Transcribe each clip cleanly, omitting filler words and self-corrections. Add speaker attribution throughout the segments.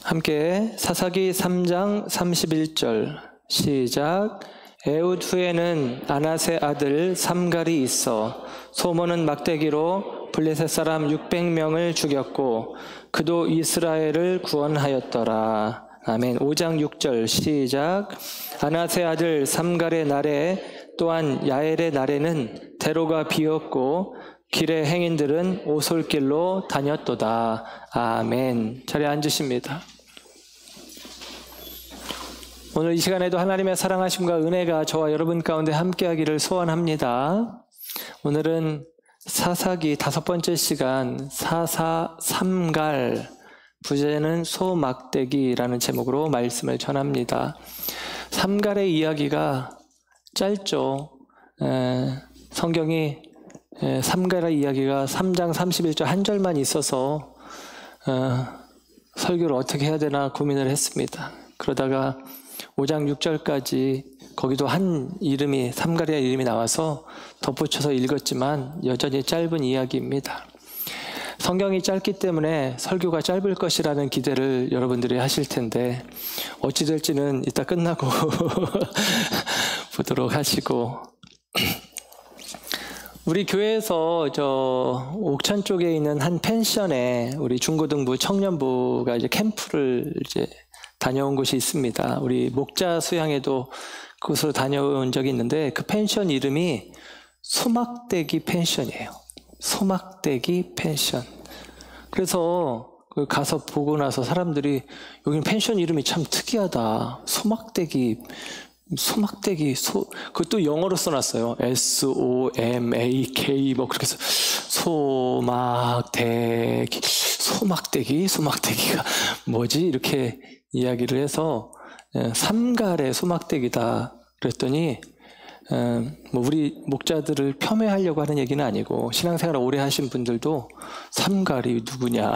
Speaker 1: 함께 사사기 3장 31절 시작. 에훗 후에는 아낫의 아들 삼갈이 있어 소모는 막대기로 블레셋 사람 600명을 죽였고 그도 이스라엘을 구원하였더라. 아멘. 5장 6절 시작. 아낫의 아들 삼갈의 날에 또한 야엘의 날에는 대로가 비었고 길의 행인들은 오솔길로 다녔도다. 아멘. 자리에 앉으십니다. 오늘 이 시간에도 하나님의 사랑하심과 은혜가 저와 여러분 가운데 함께하기를 소원합니다. 오늘은 사사기 5번째 시간 사사 삼갈, 부제는 소막대기라는 제목으로 말씀을 전합니다. 삼갈의 이야기가 짧죠. 성경이 삼갈의 이야기가 3장 31절 한 절만 있어서 설교를 어떻게 해야 되나 고민을 했습니다. 그러다가 5장 6절까지 거기도 한 이름이, 삼갈의 이름이 나와서 덧붙여서 읽었지만 여전히 짧은 이야기입니다. 성경이 짧기 때문에 설교가 짧을 것이라는 기대를 여러분들이 하실 텐데 어찌 될지는 이따 끝나고 보도록 하시고, 우리 교회에서 저 옥천 쪽에 있는 한 펜션에 우리 중고등부 청년부가 이제 캠프를 이제 다녀온 곳이 있습니다. 우리 목자 수양에도 그곳으로 다녀온 적이 있는데 그 펜션 이름이 소막대기 펜션이에요. 소막대기 펜션. 그래서 가서 보고 나서 사람들이 여기는 펜션 이름이 참 특이하다. 소막대기, 그것도 영어로 써놨어요. SOMAK 뭐 그렇게 해서 소막대기가 뭐지? 이렇게 이야기를 해서 삼갈의 소막대기다 그랬더니 뭐 우리 목자들을 폄훼하려고 하는 얘기는 아니고 신앙생활을 오래 하신 분들도 삼갈이 누구냐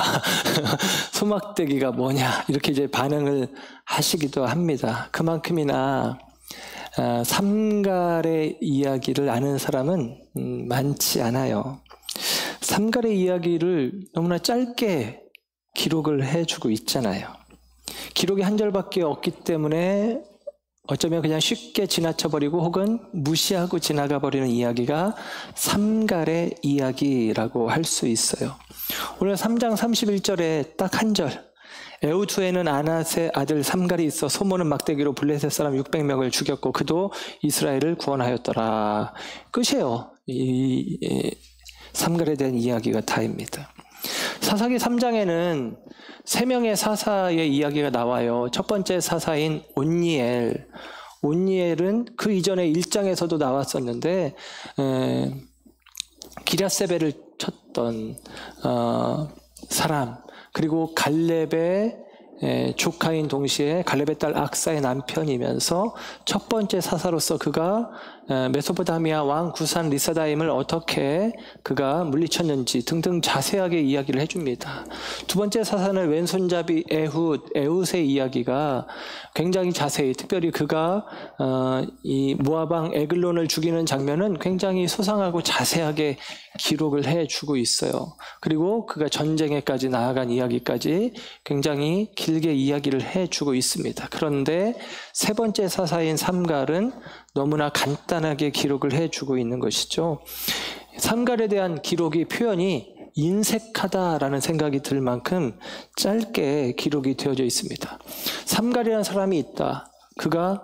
Speaker 1: 소막대기가 뭐냐 이렇게 이제 반응을 하시기도 합니다. 그만큼이나 삼갈의 이야기를 아는 사람은 많지 않아요. 삼갈의 이야기를 너무나 짧게 기록을 해주고 있잖아요. 기록이 한 절밖에 없기 때문에 어쩌면 그냥 쉽게 지나쳐버리고 혹은 무시하고 지나가 버리는 이야기가 삼갈의 이야기라고 할 수 있어요. 오늘 3장 31절에 딱 한 절, 에훗 후에는 아낫의 아들 삼갈이 있어 소모는 막대기로 블레셋 사람 600명을 죽였고 그도 이스라엘을 구원하였더라. 끝이에요. 이 삼갈에 대한 이야기가 다입니다. 사사기 3장에는 3명의 사사의 이야기가 나와요. 첫 번째 사사인 온니엘. 온니엘은 그 이전에 1장에서도 나왔었는데 기랴세벨을 쳤던 사람, 그리고 갈렙의 조카인 동시에 갈렙의 딸 악사의 남편이면서 첫 번째 사사로서 그가 메소포타미아 왕 구산 리사다임을 어떻게 그가 물리쳤는지 등등 자세하게 이야기를 해줍니다. 두 번째 사사는 왼손잡이 에훗의 이야기가 굉장히 자세히, 특별히 그가 이 모압왕 에글론을 죽이는 장면은 굉장히 소상하고 자세하게 기록을 해주고 있어요. 그리고 그가 전쟁에까지 나아간 이야기까지 굉장히 길게 이야기를 해주고 있습니다. 그런데 세 번째 사사인 삼갈은 너무나 간단하게 기록을 해주고 있는 것이죠. 삼갈에 대한 기록이, 표현이 인색하다라는 생각이 들 만큼 짧게 기록이 되어져 있습니다. 삼갈이라는 사람이 있다. 그가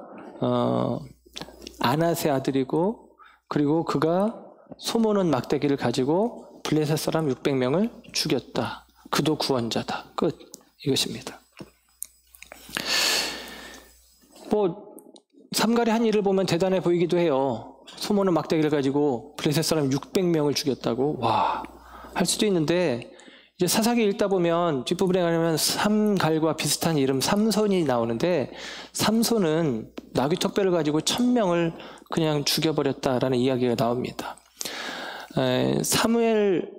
Speaker 1: 아낫의 아들이고, 그리고 그가 소모는 막대기를 가지고 블레셋 사람 600명을 죽였다. 그도 구원자다. 끝. 이것입니다. 삼갈이 한 일을 보면 대단해 보이기도 해요. 소모는 막대기를 가지고 블레셋 사람 600명을 죽였다고? 와, 할 수도 있는데, 이제 사사기 읽다 보면 뒷부분에 가면 삼갈과 비슷한 이름 삼손이 나오는데, 삼손은 나귀턱뼈를 가지고 1000명을 그냥 죽여버렸다라는 이야기가 나옵니다. 사무엘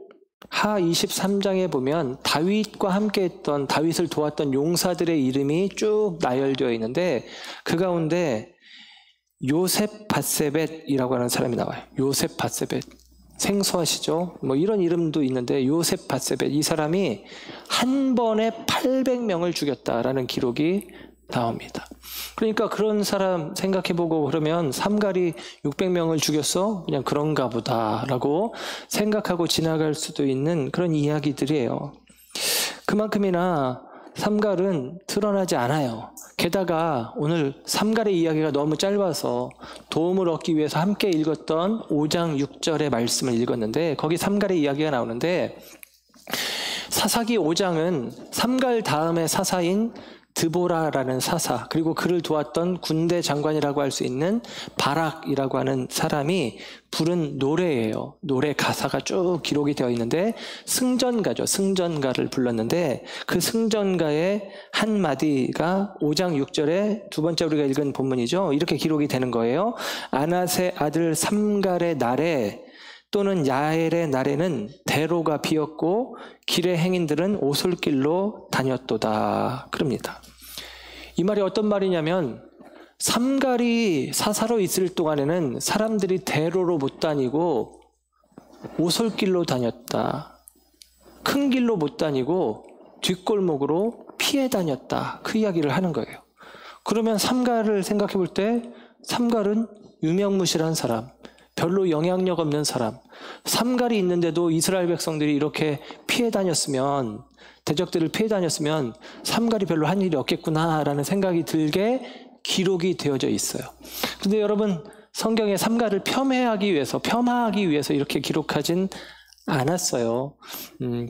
Speaker 1: 하 23장에 보면 다윗과 함께 했던, 다윗을 도왔던 용사들의 이름이 쭉 나열되어 있는데 그 가운데 요셉 밧세벳이라고 하는 사람이 나와요. 요셉 밧세벳. 생소하시죠? 뭐 이런 이름도 있는데 요셉 밧세벳, 이 사람이 한 번에 800명을 죽였다라는 기록이 나옵니다. 그러니까 그런 사람 생각해보고 그러면 삼갈이 600명을 죽였어? 그냥 그런가 보다라고 생각하고 지나갈 수도 있는 그런 이야기들이에요. 그만큼이나 삼갈은 드러나지 않아요. 게다가 오늘 삼갈의 이야기가 너무 짧아서 도움을 얻기 위해서 함께 읽었던 5장 6절의 말씀을 읽었는데 거기 삼갈의 이야기가 나오는데 사사기 5장은 삼갈 다음의 사사인 드보라라는 사사, 그리고 그를 도왔던 군대 장관이라고 할 수 있는 바락이라고 하는 사람이 부른 노래예요. 노래 가사가 쭉 기록이 되어 있는데 승전가죠. 승전가를 불렀는데 그 승전가의 한 마디가 5장 6절에 두 번째 우리가 읽은 본문이죠. 이렇게 기록이 되는 거예요. 아낫의 아들 삼갈의 날에 또는 야엘의 날에는 대로가 비었고 길의 행인들은 오솔길로 다녔도다. 그럽니다. 이 말이 어떤 말이냐면 삼갈이 사사로 있을 동안에는 사람들이 대로로 못 다니고 오솔길로 다녔다. 큰 길로 못 다니고 뒷골목으로 피해 다녔다. 그 이야기를 하는 거예요. 그러면 삼갈을 생각해 볼 때 삼갈은 유명무실한 사람, 별로 영향력 없는 사람, 삼갈이 있는데도 이스라엘 백성들이 이렇게 피해 다녔으면, 대적들을 피해 다녔으면 삼갈이 별로 한 일이 없겠구나라는 생각이 들게 기록이 되어져 있어요. 근데 여러분, 성경에 삼갈을 폄하하기 위해서 이렇게 기록하진 않았어요.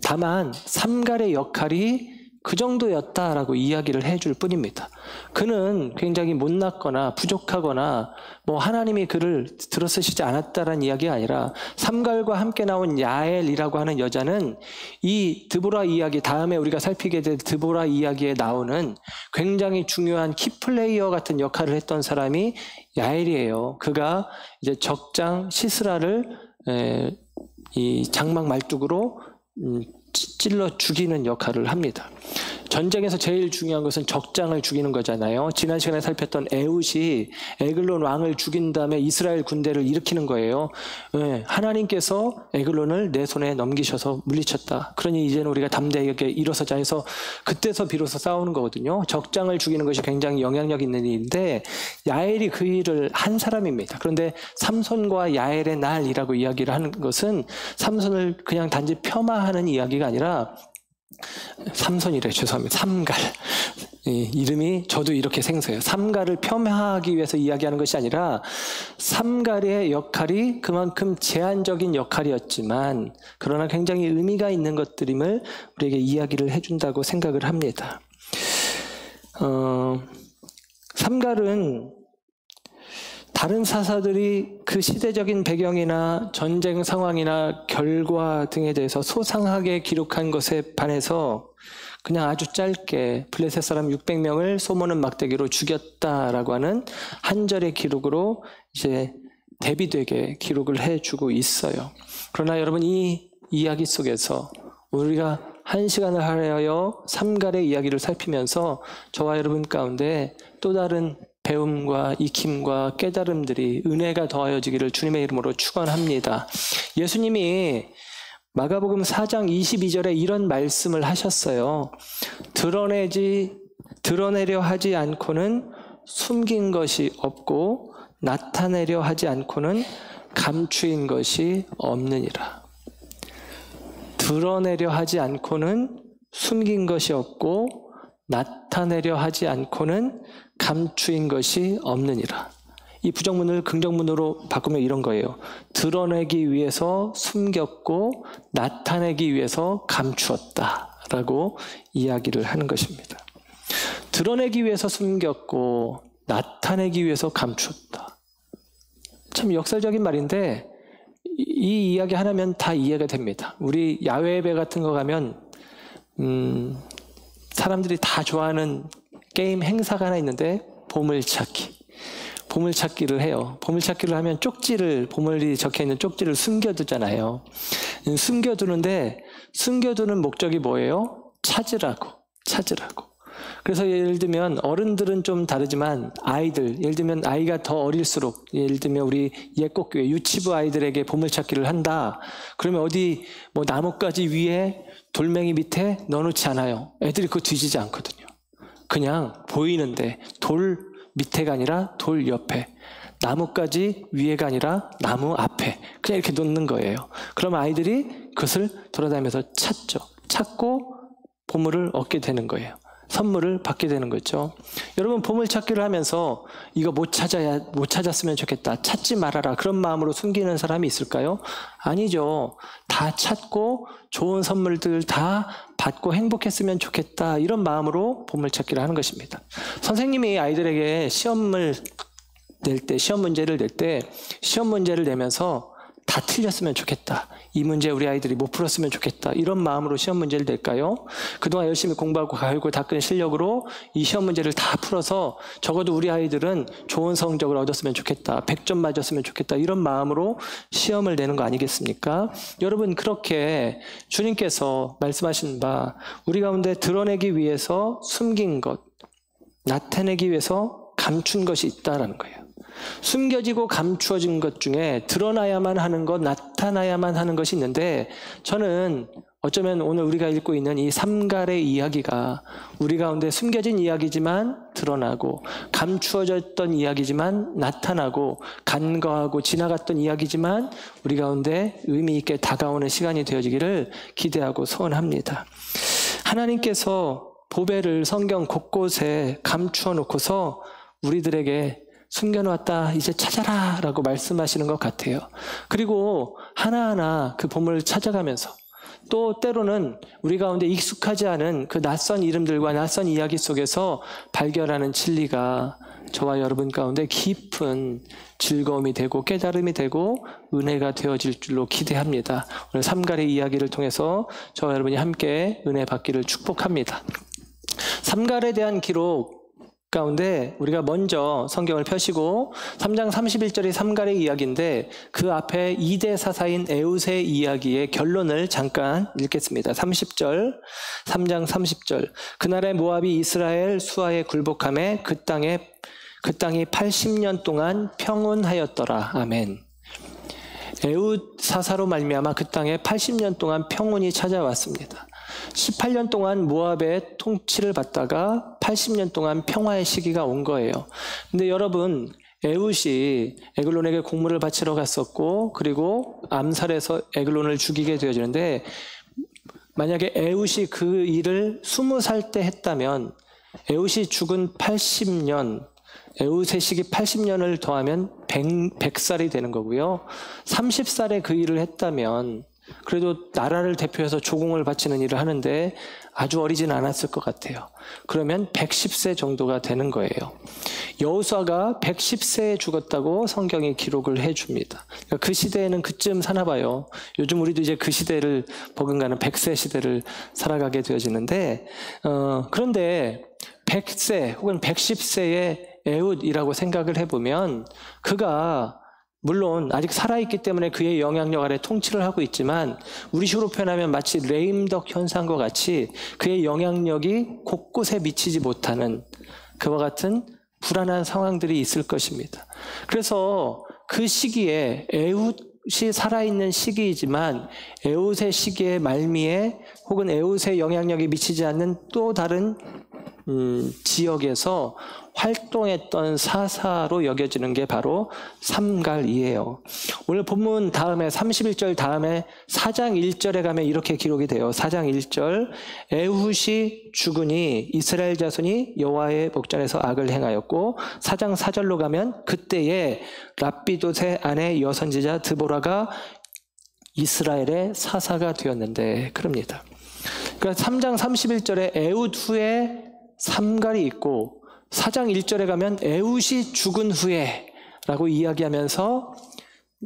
Speaker 1: 다만 삼갈의 역할이 그 정도였다라고 이야기를 해줄 뿐입니다. 그는 굉장히 못났거나 부족하거나 뭐 하나님이 그를 들어쓰시지 않았다라는 이야기가 아니라 삼갈과 함께 나온 야엘이라고 하는 여자는 이 드보라 이야기, 다음에 우리가 살피게 될 드보라 이야기에 나오는 굉장히 중요한 키플레이어 같은 역할을 했던 사람이 야엘이에요. 그가 이제 적장 시스라를 이 장막 말뚝으로 찔러 죽이는 역할을 합니다. 전쟁에서 제일 중요한 것은 적장을 죽이는 거잖아요. 지난 시간에 살폈던 에훗이 에글론 왕을 죽인 다음에 이스라엘 군대를 일으키는 거예요. 하나님께서 에글론을 내 손에 넘기셔서 물리쳤다. 그러니 이제는 우리가 담대하게 일어서자 해서 그때서 비로소 싸우는 거거든요. 적장을 죽이는 것이 굉장히 영향력 있는 일인데 야엘이 그 일을 한 사람입니다. 그런데 삼손과 야엘의 날이라고 이야기를 하는 것은 삼손을 그냥 단지 폄하하는 이야기가 아니라 삼손이래, 죄송합니다. 삼갈. 이름이 저도 이렇게 생소해요. 삼갈을 폄하하기 위해서 이야기하는 것이 아니라 삼갈의 역할이 그만큼 제한적인 역할이었지만 그러나 굉장히 의미가 있는 것들임을 우리에게 이야기를 해준다고 생각을 합니다. 삼갈은 다른 사사들이 그 시대적인 배경이나 전쟁 상황이나 결과 등에 대해서 소상하게 기록한 것에 반해서 그냥 아주 짧게 블레셋 사람 600명을 소모는 막대기로 죽였다라고 하는 한 절의 기록으로 이제 대비되게 기록을 해주고 있어요. 그러나 여러분, 이 이야기 속에서 우리가 한 시간을 하여 삼갈의 이야기를 살피면서 저와 여러분 가운데 또 다른 배움과 익힘과 깨달음들이 은혜가 더하여지기를 주님의 이름으로 축원합니다. 예수님이 마가복음 4장 22절에 이런 말씀을 하셨어요. 드러내려 하지 않고는 숨긴 것이 없고 나타내려 하지 않고는 감추인 것이 없느니라. 드러내려 하지 않고는 숨긴 것이 없고 나타내려 하지 않고는 감추인 것이 없느니라. 이 부정문을 긍정문으로 바꾸면 이런 거예요. 드러내기 위해서 숨겼고 나타내기 위해서 감추었다라고 이야기를 하는 것입니다. 드러내기 위해서 숨겼고 나타내기 위해서 감추었다. 참 역설적인 말인데 이 이야기 하나면 다 이해가 됩니다. 우리 야외 예배 같은 거 가면 사람들이 다 좋아하는 게임 행사가 하나 있는데 보물찾기를 해요. 보물찾기를 하면 보물이 적혀있는 쪽지를 숨겨두잖아요. 숨겨두는 목적이 뭐예요? 찾으라고. 그래서 예를 들면 어른들은 좀 다르지만 아이들, 예를 들면 아이가 더 어릴수록, 예를 들면 우리 예꽃교회 유치부 아이들에게 보물찾기를 한다. 그러면 어디 뭐 나뭇가지 위에 돌멩이 밑에 넣어놓지 않아요. 애들이 그거 뒤지지 않거든요. 그냥 보이는데 돌 밑에가 아니라 돌 옆에, 나뭇가지 위에가 아니라 나무 앞에 그냥 이렇게 놓는 거예요. 그러면 아이들이 그것을 돌아다니면서 찾죠. 찾고 보물을 얻게 되는 거예요. 선물을 받게 되는 거죠. 여러분, 보물찾기를 하면서 이거 못 찾았으면 좋겠다, 찾지 말아라, 그런 마음으로 숨기는 사람이 있을까요? 아니죠. 다 찾고 좋은 선물들 다 받고 행복했으면 좋겠다, 이런 마음으로 보물찾기를 하는 것입니다. 선생님이 아이들에게 시험 문제를 낼 때 시험 문제를 내면서 다 틀렸으면 좋겠다, 이 문제 우리 아이들이 못 풀었으면 좋겠다, 이런 마음으로 시험 문제를 낼까요? 그동안 열심히 공부하고 가르고 닦은 실력으로 이 시험 문제를 다 풀어서 적어도 우리 아이들은 좋은 성적을 얻었으면 좋겠다, 100점 맞았으면 좋겠다, 이런 마음으로 시험을 내는 거 아니겠습니까? 여러분, 그렇게 주님께서 말씀하신 바 우리 가운데 드러내기 위해서 숨긴 것, 나타내기 위해서 감춘 것이 있다라는 거예요. 숨겨지고 감추어진 것 중에 드러나야만 하는 것, 나타나야만 하는 것이 있는데, 저는 어쩌면 오늘 우리가 읽고 있는 이 삼갈의 이야기가 우리 가운데 숨겨진 이야기지만 드러나고, 감추어졌던 이야기지만 나타나고, 간과하고 지나갔던 이야기지만 우리 가운데 의미 있게 다가오는 시간이 되어지기를 기대하고 소원합니다. 하나님께서 보배를 성경 곳곳에 감추어 놓고서 우리들에게 숨겨놓았다, 이제 찾아라 라고 말씀하시는 것 같아요. 그리고 하나하나 그 보물을 찾아가면서 또 때로는 우리 가운데 익숙하지 않은 그 낯선 이름들과 낯선 이야기 속에서 발견하는 진리가 저와 여러분 가운데 깊은 즐거움이 되고 깨달음이 되고 은혜가 되어질 줄로 기대합니다. 오늘 삼갈의 이야기를 통해서 저와 여러분이 함께 은혜 받기를 축복합니다. 삼갈에 대한 기록 가운데 우리가 먼저 성경을 펴시고 3장 31절이 삼갈의 이야기인데, 그 앞에 2대 사사인 에웃의 이야기의 결론을 잠깐 읽겠습니다. 30절, 3장 30절. 그날에 모압이 이스라엘 수하에 굴복하매 그 땅이 80년 동안 평온하였더라. 아멘. 에웃 사사로 말미암아 그 땅에 80년 동안 평온이 찾아왔습니다. 18년 동안 모압의 통치를 받다가 80년 동안 평화의 시기가 온 거예요. 근데 여러분, 에웃이 에글론에게 공물을 바치러 갔었고, 그리고 암살해서 에글론을 죽이게 되어지는데, 만약에 에웃이 그 일을 20살 때 했다면 에웃이 죽은 80년, 에웃의 시기 80년을 더하면 100살이 되는 거고요. 30살에 그 일을 했다면 그래도 나라를 대표해서 조공을 바치는 일을 하는데 아주 어리진 않았을 것 같아요. 그러면 110세 정도가 되는 거예요. 여호수아가 110세에 죽었다고 성경이 기록을 해줍니다. 그러니까 그 시대에는 그쯤 사나 봐요. 요즘 우리도 이제 그 시대를 버금가는 100세 시대를 살아가게 되어지는데, 그런데 100세 혹은 110세의 에웃이라고 생각을 해보면, 그가 물론 아직 살아있기 때문에 그의 영향력 아래 통치를 하고 있지만, 우리 식으로 표현하면 마치 레임덕 현상과 같이 그의 영향력이 곳곳에 미치지 못하는 그와 같은 불안한 상황들이 있을 것입니다. 그래서 그 시기에 에웃이 살아있는 시기이지만 에웃의 시기의 말미에 혹은 에웃의 영향력이 미치지 않는 또 다른 지역에서 활동했던 사사로 여겨지는 게 바로 삼갈이에요. 오늘 본문 다음에 31절 다음에 4장 1절에 가면 이렇게 기록이 돼요. 4장 1절, 에훗이 죽으니 이스라엘 자손이 여호와의 목전에서 악을 행하였고, 4장 4절로 가면 그때에 랍비돗의 아내 여선지자 드보라가 이스라엘의 사사가 되었는데, 그럽니다. 그러니까 3장 31절에 에훗 후에 삼갈이 있고, 4장 1절에 가면 에훗이 죽은 후에 라고 이야기하면서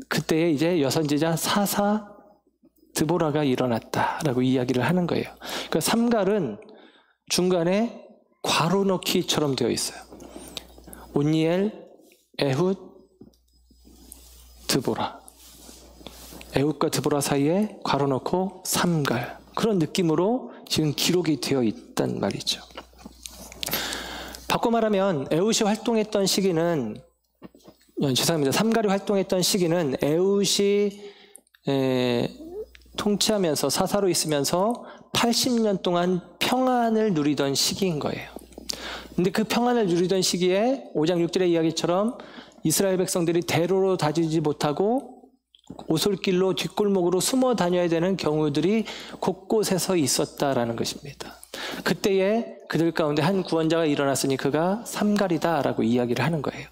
Speaker 1: 그때에 이제 여선지자 사사 드보라가 일어났다라고 이야기를 하는 거예요. 그러니까 삼갈은 중간에 괄호 넣기처럼 되어 있어요. 온니엘, 에훗, 드보라. 에훗과 드보라 사이에 괄호 넣고 삼갈. 그런 느낌으로 지금 기록이 되어 있단 말이죠. 바꿔 말하면 에웃이 활동했던 시기는, 죄송합니다. 삼갈이 활동했던 시기는 에웃이 통치하면서 사사로 있으면서 80년 동안 평안을 누리던 시기인 거예요. 근데 그 평안을 누리던 시기에 5장 6절의 이야기처럼 이스라엘 백성들이 대로로 다지지 못하고 오솔길로 뒷골목으로 숨어 다녀야 되는 경우들이 곳곳에서 있었다라는 것입니다. 그때에 그들 가운데 한 구원자가 일어났으니 그가 삼갈이다라고 이야기를 하는 거예요.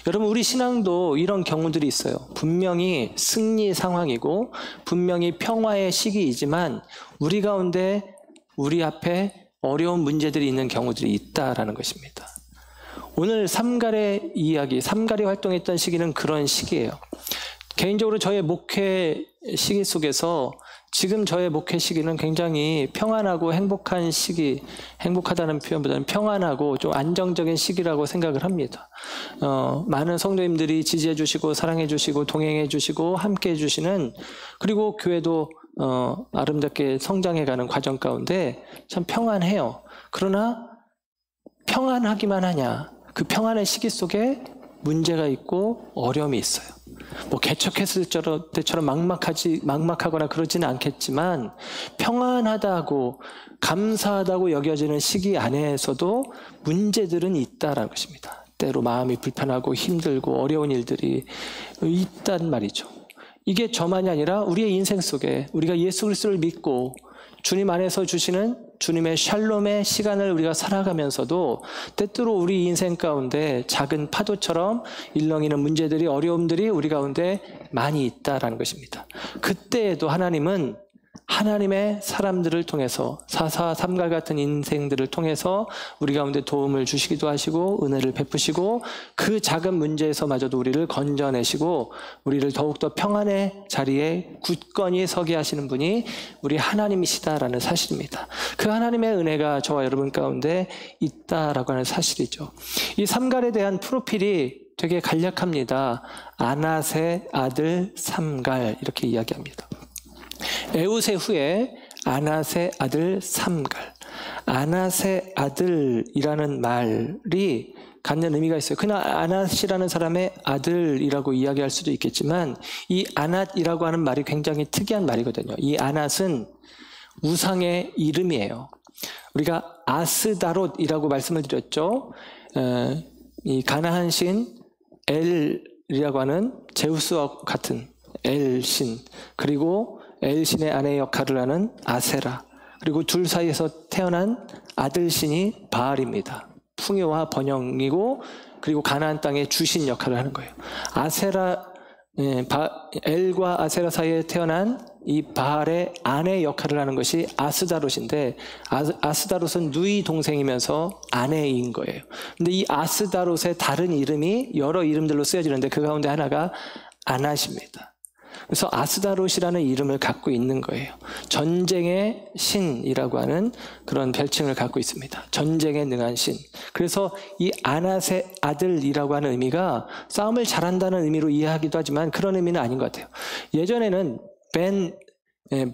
Speaker 1: 여러분, 우리 신앙도 이런 경우들이 있어요. 분명히 승리 상황이고 분명히 평화의 시기이지만 우리 가운데 우리 앞에 어려운 문제들이 있는 경우들이 있다라는 것입니다. 오늘 삼갈의 이야기, 삼갈이 활동했던 시기는 그런 시기예요. 개인적으로 저의 목회 시기 속에서 지금 저의 목회 시기는 굉장히 평안하고 행복한 시기, 행복하다는 표현보다는 평안하고 좀 안정적인 시기라고 생각을 합니다. 많은 성도님들이 지지해 주시고 사랑해 주시고 동행해 주시고 함께 해 주시는, 그리고 교회도 아름답게 성장해가는 과정 가운데 참 평안해요. 그러나 평안하기만 하냐? 그 평안의 시기 속에 문제가 있고 어려움이 있어요. 뭐 개척했을 때처럼 막막하거나 그러지는 않겠지만 평안하다고 감사하다고 여겨지는 시기 안에서도 문제들은 있다라는 것입니다. 때로 마음이 불편하고 힘들고 어려운 일들이 있단 말이죠. 이게 저만이 아니라 우리의 인생 속에 우리가 예수 그리스도를 믿고 주님 안에서 주시는 주님의 샬롬의 시간을 우리가 살아가면서도 때때로 우리 인생 가운데 작은 파도처럼 일렁이는 문제들이, 어려움들이 우리 가운데 많이 있다라는 것입니다. 그때에도 하나님은 하나님의 사람들을 통해서 사사 삼갈 같은 인생들을 통해서 우리 가운데 도움을 주시기도 하시고 은혜를 베푸시고 그 작은 문제에서마저도 우리를 건져내시고 우리를 더욱더 평안의 자리에 굳건히 서게 하시는 분이 우리 하나님이시다라는 사실입니다. 그 하나님의 은혜가 저와 여러분 가운데 있다라고 하는 사실이죠. 이 삼갈에 대한 프로필이 되게 간략합니다. 아낫의 아들 삼갈, 이렇게 이야기합니다. 에웃의 후에 아낫의 아들 삼갈. 아낫의 아들이라는 말이 갖는 의미가 있어요. 그냥 아낫이라는 사람의 아들이라고 이야기할 수도 있겠지만 이 아낫이라고 하는 말이 굉장히 특이한 말이거든요. 이 아낫은 우상의 이름이에요. 우리가 아스다롯이라고 말씀을 드렸죠. 이 가나안 신 엘이라고 하는 제우스와 같은 엘신, 그리고 엘신의 아내 역할을 하는 아세라, 그리고 둘 사이에서 태어난 아들신이 바알입니다. 풍요와 번영이고 그리고 가나안 땅의 주신 역할을 하는 거예요. 엘과 아세라 사이에 태어난 이 바알의 아내 역할을 하는 것이 아스다롯인데, 아스다롯은 누이 동생이면서 아내인 거예요. 근데 이 아스다롯의 다른 이름이 여러 이름들로 쓰여지는데 그 가운데 하나가 아낫입니다. 그래서 아스다롯이라는 이름을 갖고 있는 거예요. 전쟁의 신이라고 하는 그런 별칭을 갖고 있습니다. 전쟁에 능한 신. 그래서 이 아낫의 아들이라고 하는 의미가 싸움을 잘한다는 의미로 이해하기도 하지만 그런 의미는 아닌 것 같아요. 예전에는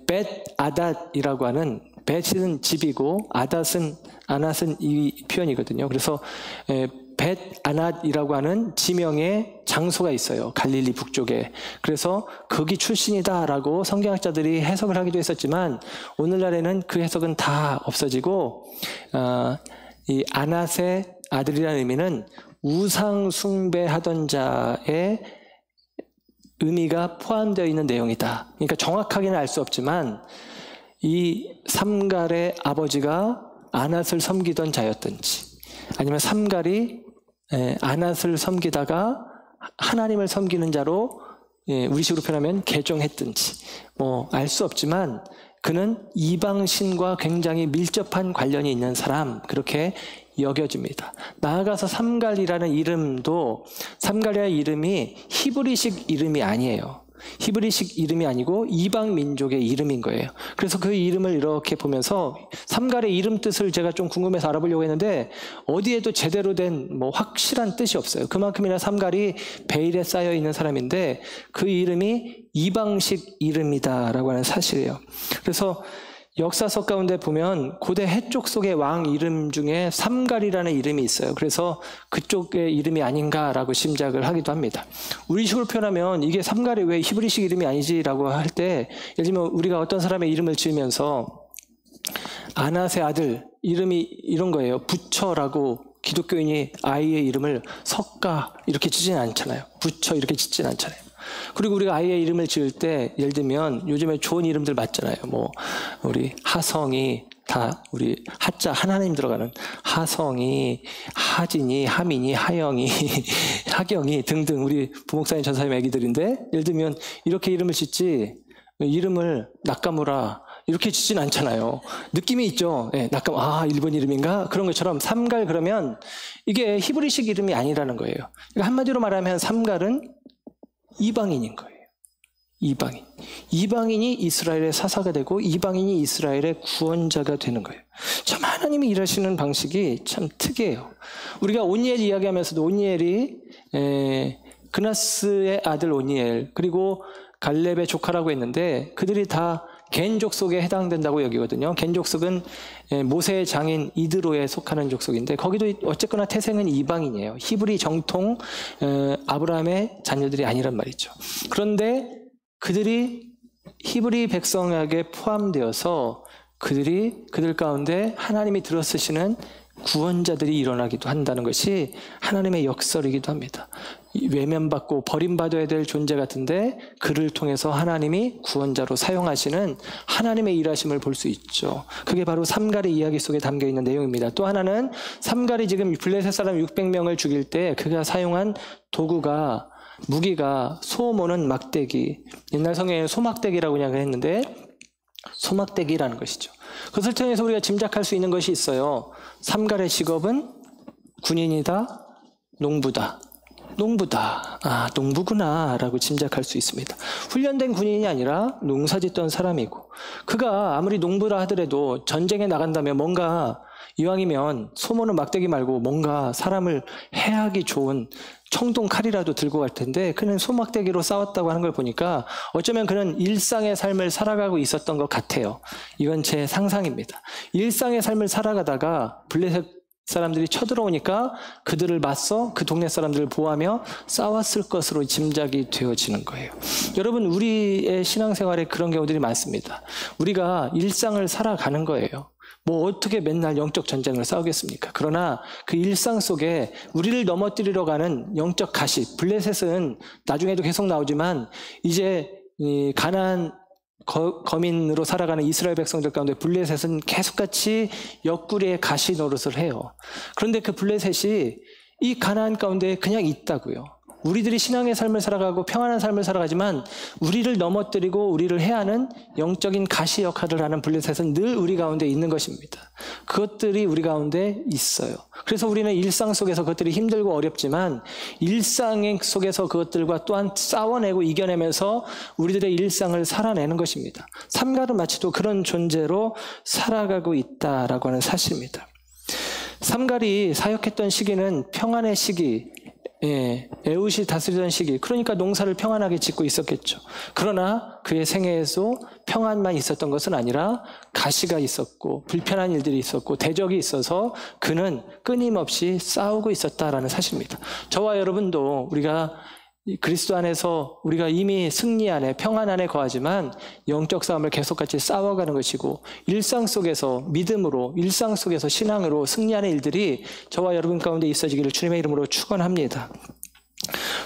Speaker 1: 벳 아닷이라고 하는, 벳은 집이고 아낫은 이 표현이거든요. 그래서 벳 아낫이라고 하는 지명의 장소가 있어요. 갈릴리 북쪽에. 그래서 거기 출신이다라고 성경학자들이 해석을 하기도 했었지만 오늘날에는 그 해석은 다 없어지고 이 아낫의 아들이라는 의미는 우상 숭배하던 자의 의미가 포함되어 있는 내용이다. 그러니까 정확하게는 알 수 없지만 이 삼갈의 아버지가 아낫을 섬기던 자였든지, 아니면 삼갈이 아낫을 섬기다가 하나님을 섬기는 자로 우리식으로 표현하면 개종했든지 알 수 없지만 그는 이방신과 굉장히 밀접한 관련이 있는 사람, 그렇게 여겨집니다. 나아가서 삼갈이라는 이름도, 삼갈이라는 이름이 히브리식 이름이 아니에요. 히브리식 이름이 아니고 이방 민족의 이름인 거예요. 그래서 그 이름을 이렇게 보면서 삼갈의 이름 뜻을 제가 좀 궁금해서 알아보려고 했는데 어디에도 제대로 된 확실한 뜻이 없어요. 그만큼이나 삼갈이 베일에 쌓여 있는 사람인데 그 이름이 이방식 이름이다라고 하는 사실이에요. 그래서 역사서 가운데 보면 고대 해쪽 속의 왕 이름 중에 삼갈이라는 이름이 있어요. 그래서 그쪽의 이름이 아닌가라고 짐작을 하기도 합니다. 우리식으로 표현하면 이게 삼갈이 왜 히브리식 이름이 아니지라고 할 때, 예를 들면 우리가 어떤 사람의 이름을 지으면서 아낫의 아들 이름이 이런 거예요. 부처라고 기독교인이 아이의 이름을 석가 이렇게 짓지는 않잖아요. 부처 이렇게 짓지는 않잖아요. 그리고 우리가 아이의 이름을 지을 때 예를 들면 요즘에 좋은 이름들 맞잖아요. 뭐 우리 하성이 다 우리 하자 하나님 들어가는 하성이, 하진이, 하민이, 하영이, 하경이 등등 우리 부목사님 전사님 애기들인데 예를 들면 이렇게 이름을 짓지 이름을 나카무라 이렇게 짓진 않잖아요. 느낌이 있죠. 네, 일본 이름인가? 그런 것처럼 삼갈 그러면 이게 히브리식 이름이 아니라는 거예요. 그러니까 한마디로 말하면 삼갈은 이방인인 거예요. 이방인. 이방인이 이스라엘의 사사가 되고 이방인이 이스라엘의 구원자가 되는 거예요. 참 하나님이 일하시는 방식이 참 특이해요. 우리가 오니엘 이야기하면서도 오니엘이 그나스의 아들 오니엘 그리고 갈렙의 조카라고 했는데 그들이 다 겐 족속에 해당된다고 여기거든요. 겐 족속은 모세의 장인 이드로에 속하는 족속인데 거기도 어쨌거나 태생은 이방인이에요. 히브리 정통 아브라함의 자녀들이 아니란 말이죠. 그런데 그들이 히브리 백성에게 포함되어서 그들 가운데 하나님이 들어쓰시는 구원자들이 일어나기도 한다는 것이 하나님의 역설이기도 합니다. 외면받고 버림받아야 될 존재 같은데 그를 통해서 하나님이 구원자로 사용하시는 하나님의 일하심을 볼 수 있죠. 그게 바로 삼갈의 이야기 속에 담겨있는 내용입니다. 또 하나는 삼갈이 지금 블레셋 사람 600명을 죽일 때 그가 사용한 무기가 소모는 막대기, 옛날 성경에 소막대기라고 그냥 했는데 소막대기라는 것이죠. 그것을 통해서 우리가 짐작할 수 있는 것이 있어요. 삼갈의 직업은 군인이다, 농부다. 농부구나 라고 짐작할 수 있습니다. 훈련된 군인이 아니라 농사짓던 사람이고 그가 아무리 농부라 하더라도 전쟁에 나간다면 뭔가 이왕이면 소모는 막대기 말고 뭔가 사람을 해하기 좋은 청동 칼이라도 들고 갈 텐데 그는 소막대기로 싸웠다고 하는 걸 보니까 어쩌면 그는 일상의 삶을 살아가고 있었던 것 같아요. 이건 제 상상입니다. 일상의 삶을 살아가다가 블레셋 사람들이 쳐들어오니까 그들을 맞서 그 동네 사람들을 보호하며 싸웠을 것으로 짐작이 되어지는 거예요. 여러분 우리의 신앙생활에 그런 경우들이 많습니다. 우리가 일상을 살아가는 거예요. 뭐 어떻게 맨날 영적 전쟁을 싸우겠습니까? 그러나 그 일상 속에 우리를 넘어뜨리러 가는 영적 가시, 블레셋은 나중에도 계속 나오지만 이제 가나안 거민으로 살아가는 이스라엘 백성들 가운데 블레셋은 계속같이 옆구리에 가시 노릇을 해요. 그런데 그 블레셋이 이 가나안 가운데 그냥 있다고요. 우리들이 신앙의 삶을 살아가고 평안한 삶을 살아가지만 우리를 넘어뜨리고 우리를 해하는 영적인 가시 역할을 하는 블레셋은 늘 우리 가운데 있는 것입니다. 그것들이 우리 가운데 있어요. 그래서 우리는 일상 속에서 그것들이 힘들고 어렵지만 일상 속에서 그것들과 또한 싸워내고 이겨내면서 우리들의 일상을 살아내는 것입니다. 삼갈은 마치 또 그런 존재로 살아가고 있다라고 하는 사실입니다. 삼갈이 사역했던 시기는 평안의 시기, 에웃이 다스리던 시기, 그러니까 농사를 평안하게 짓고 있었겠죠. 그러나 그의 생애에서 평안만 있었던 것은 아니라 가시가 있었고 불편한 일들이 있었고 대적이 있어서 그는 끊임없이 싸우고 있었다라는 사실입니다. 저와 여러분도 우리가 그리스도 안에서 우리가 이미 승리 안에 평안 안에 거하지만 영적 싸움을 계속같이 싸워가는 것이고 일상 속에서 믿음으로 일상 속에서 신앙으로 승리하는 일들이 저와 여러분 가운데 있어지기를 주님의 이름으로 축원합니다.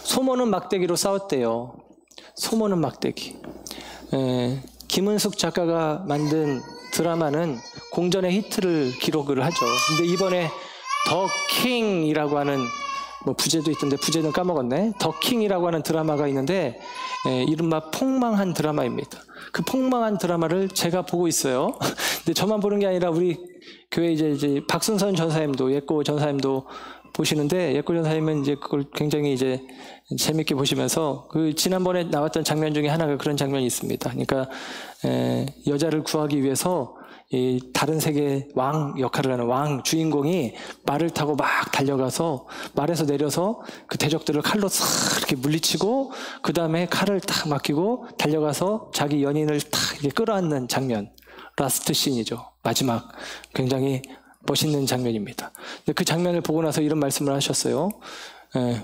Speaker 1: 소모는 막대기로 싸웠대요. 소모는 막대기. 김은숙 작가가 만든 드라마는 공전의 히트를 기록을 하죠. 근데 이번에 더 킹이라고 하는 부제도 있던데 부제는 까먹었네. 더 킹이라고 하는 드라마가 있는데 이른바 폭망한 드라마입니다. 그 폭망한 드라마를 제가 보고 있어요. 근데 저만 보는 게 아니라 우리 교회 이제 박순선 전사님도 예꼬 전사님도 보시는데 예꼬 전사님은 이제 그걸 굉장히 이제 재밌게 보시면서 그 지난번에 나왔던 장면 중에 하나가 그런 장면이 있습니다. 그러니까 여자를 구하기 위해서 이 다른 세계 왕 역할을 하는 왕 주인공이 말을 타고 막 달려가서 말에서 내려서 그 대적들을 칼로 싹 이렇게 물리치고 그 다음에 칼을 딱 맡기고 달려가서 자기 연인을 딱 이렇게 끌어안는 장면. 라스트 씬이죠. 마지막 굉장히 멋있는 장면입니다. 근데 그 장면을 보고 나서 이런 말씀을 하셨어요.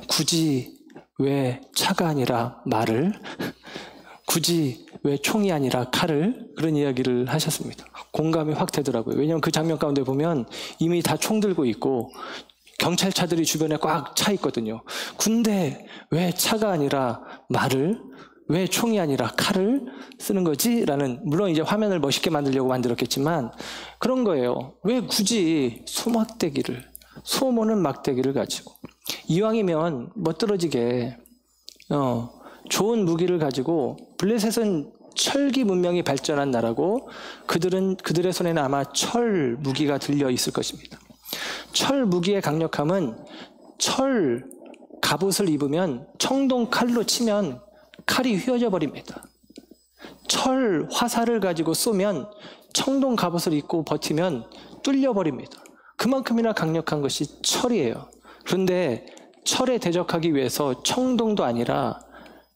Speaker 1: 굳이 왜 차가 아니라 말을, 굳이 왜 총이 아니라 칼을, 그런 이야기를 하셨습니다. 공감이 확 되더라고요. 왜냐하면 그 장면 가운데 보면 이미 다 총 들고 있고 경찰차들이 주변에 꽉 차 있거든요. 근데 왜 차가 아니라 말을, 왜 총이 아니라 칼을 쓰는 거지? 라는, 물론 이제 화면을 멋있게 만들려고 만들었겠지만 그런 거예요. 왜 굳이 소막대기를, 소모는 막대기를 가지고, 이왕이면 멋들어지게 좋은 무기를 가지고, 블레셋은 철기 문명이 발전한 나라고 그들의 손에는 아마 철 무기가 들려 있을 것입니다. 철 무기의 강력함은 철 갑옷을 입으면 청동 칼로 치면 칼이 휘어져 버립니다. 철 화살을 가지고 쏘면 청동 갑옷을 입고 버티면 뚫려 버립니다. 그만큼이나 강력한 것이 철이에요. 그런데 철에 대적하기 위해서 청동도 아니라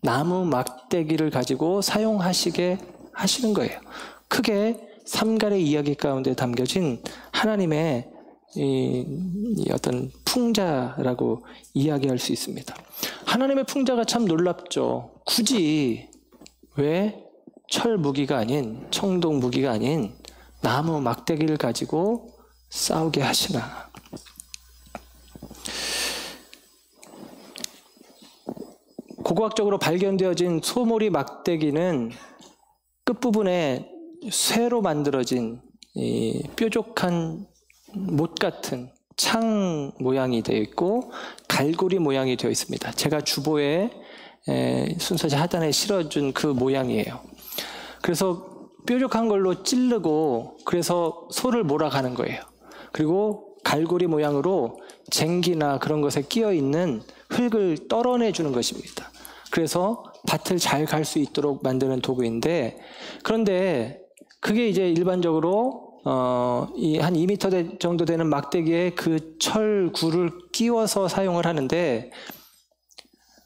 Speaker 1: 나무 막대기를 가지고 사용하시게 하시는 거예요. 크게 삼갈의 이야기 가운데 담겨진 하나님의 이 어떤 풍자라고 이야기할 수 있습니다. 하나님의 풍자가 참 놀랍죠. 굳이 왜 철 무기가 아닌, 청동 무기가 아닌 나무 막대기를 가지고 싸우게 하시나. 고고학적으로 발견되어진 소몰이 막대기는 끝부분에 쇠로 만들어진 이 뾰족한 못 같은 창 모양이 되어 있고 갈고리 모양이 되어 있습니다. 제가 주보에 순서지 하단에 실어준 그 모양이에요. 그래서 뾰족한 걸로 찌르고 그래서 소를 몰아가는 거예요. 그리고 갈고리 모양으로 쟁기나 그런 것에 끼어 있는 흙을 떨어내주는 것입니다. 그래서 밭을 잘 갈 수 있도록 만드는 도구인데, 그런데 그게 이제 일반적으로 한 2m 정도 되는 막대기에 그 철구를 끼워서 사용을 하는데,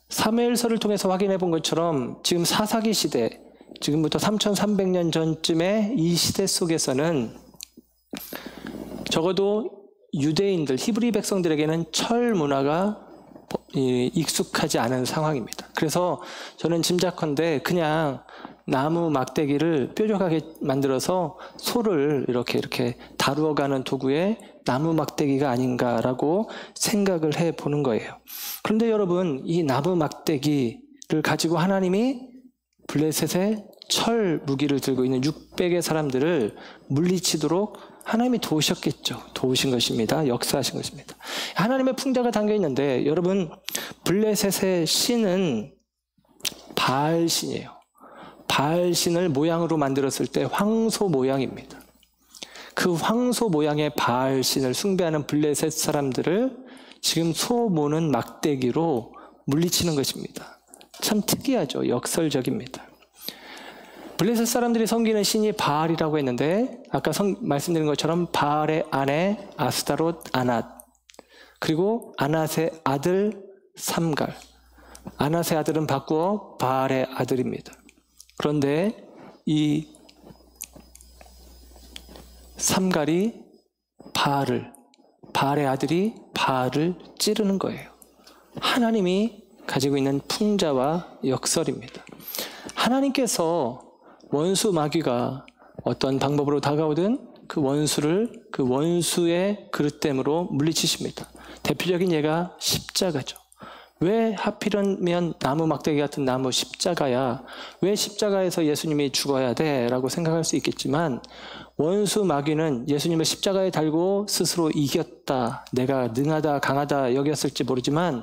Speaker 1: 사무엘서를 통해서 확인해 본 것처럼 지금 사사기 시대, 지금부터 3300년 전쯤에 이 시대 속에서는 적어도 유대인들, 히브리 백성들에게는 철 문화가 익숙하지 않은 상황입니다. 그래서 저는 짐작컨대 그냥 나무 막대기를 뾰족하게 만들어서 소를 이렇게 다루어가는 도구에 나무 막대기가 아닌가라고 생각을 해보는 거예요. 그런데 여러분, 이 나무 막대기를 가지고 하나님이 블레셋의 철 무기를 들고 있는 600의 사람들을 물리치도록 하나님이 도우셨겠죠. 도우신 것입니다. 역사하신 것입니다. 하나님의 풍자가 담겨 있는데, 여러분, 블레셋의 신은 바알신이에요. 바알신을 모양으로 만들었을 때 황소 모양입니다. 그 황소 모양의 바알신을 숭배하는 블레셋 사람들을 지금 소 모는 막대기로 물리치는 것입니다. 참 특이하죠. 역설적입니다. 블레셋 사람들이 섬기는 신이 바알이라고 했는데, 아까 말씀드린 것처럼 바알의 아내 아스타롯 아낫, 그리고 아낫의 아들 삼갈. 아낫의 아들은 바꾸어 바알의 아들입니다. 그런데 이 삼갈이 바알의 아들이 바알을 찌르는 거예요. 하나님이 가지고 있는 풍자와 역설입니다. 하나님께서 원수 마귀가 어떤 방법으로 다가오든 그 원수의 그릇됨으로 물리치십니다. 대표적인 예가 십자가죠. 왜 하필이면 나무 막대기 같은 나무 십자가야? 왜 십자가에서 예수님이 죽어야 돼? 라고 생각할 수 있겠지만, 원수 마귀는 예수님을 십자가에 달고 스스로 이겼다, 내가 능하다, 강하다 여겼을지 모르지만,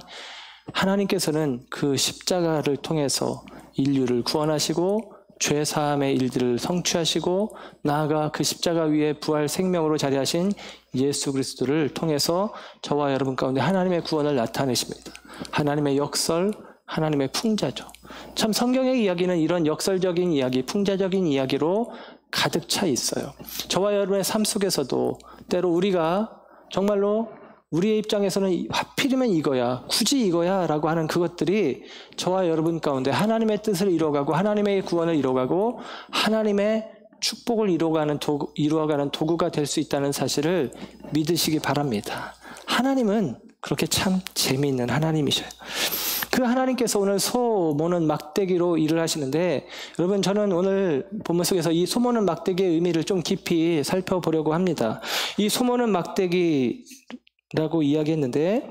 Speaker 1: 하나님께서는 그 십자가를 통해서 인류를 구원하시고 죄사함의 일들을 성취하시고, 나아가 그 십자가 위에 부활 생명으로 자리하신 예수 그리스도를 통해서 저와 여러분 가운데 하나님의 구원을 나타내십니다. 하나님의 역설, 하나님의 풍자죠. 참 성경의 이야기는 이런 역설적인 이야기, 풍자적인 이야기로 가득 차 있어요. 저와 여러분의 삶 속에서도 때로 우리가 정말로 우리의 입장에서는 하필이면 이거야, 굳이 이거야 라고 하는 그것들이 저와 여러분 가운데 하나님의 뜻을 이뤄가고 하나님의 구원을 이뤄가고 하나님의 축복을 이루어가는 도구가 될 수 있다는 사실을 믿으시기 바랍니다. 하나님은 그렇게 참 재미있는 하나님이셔요. 그 하나님께서 오늘 소 모는 막대기로 일을 하시는데, 여러분, 저는 오늘 본문 속에서 이 소 모는 막대기의 의미를 좀 깊이 살펴보려고 합니다. 이 소 모는 막대기라고 이야기했는데,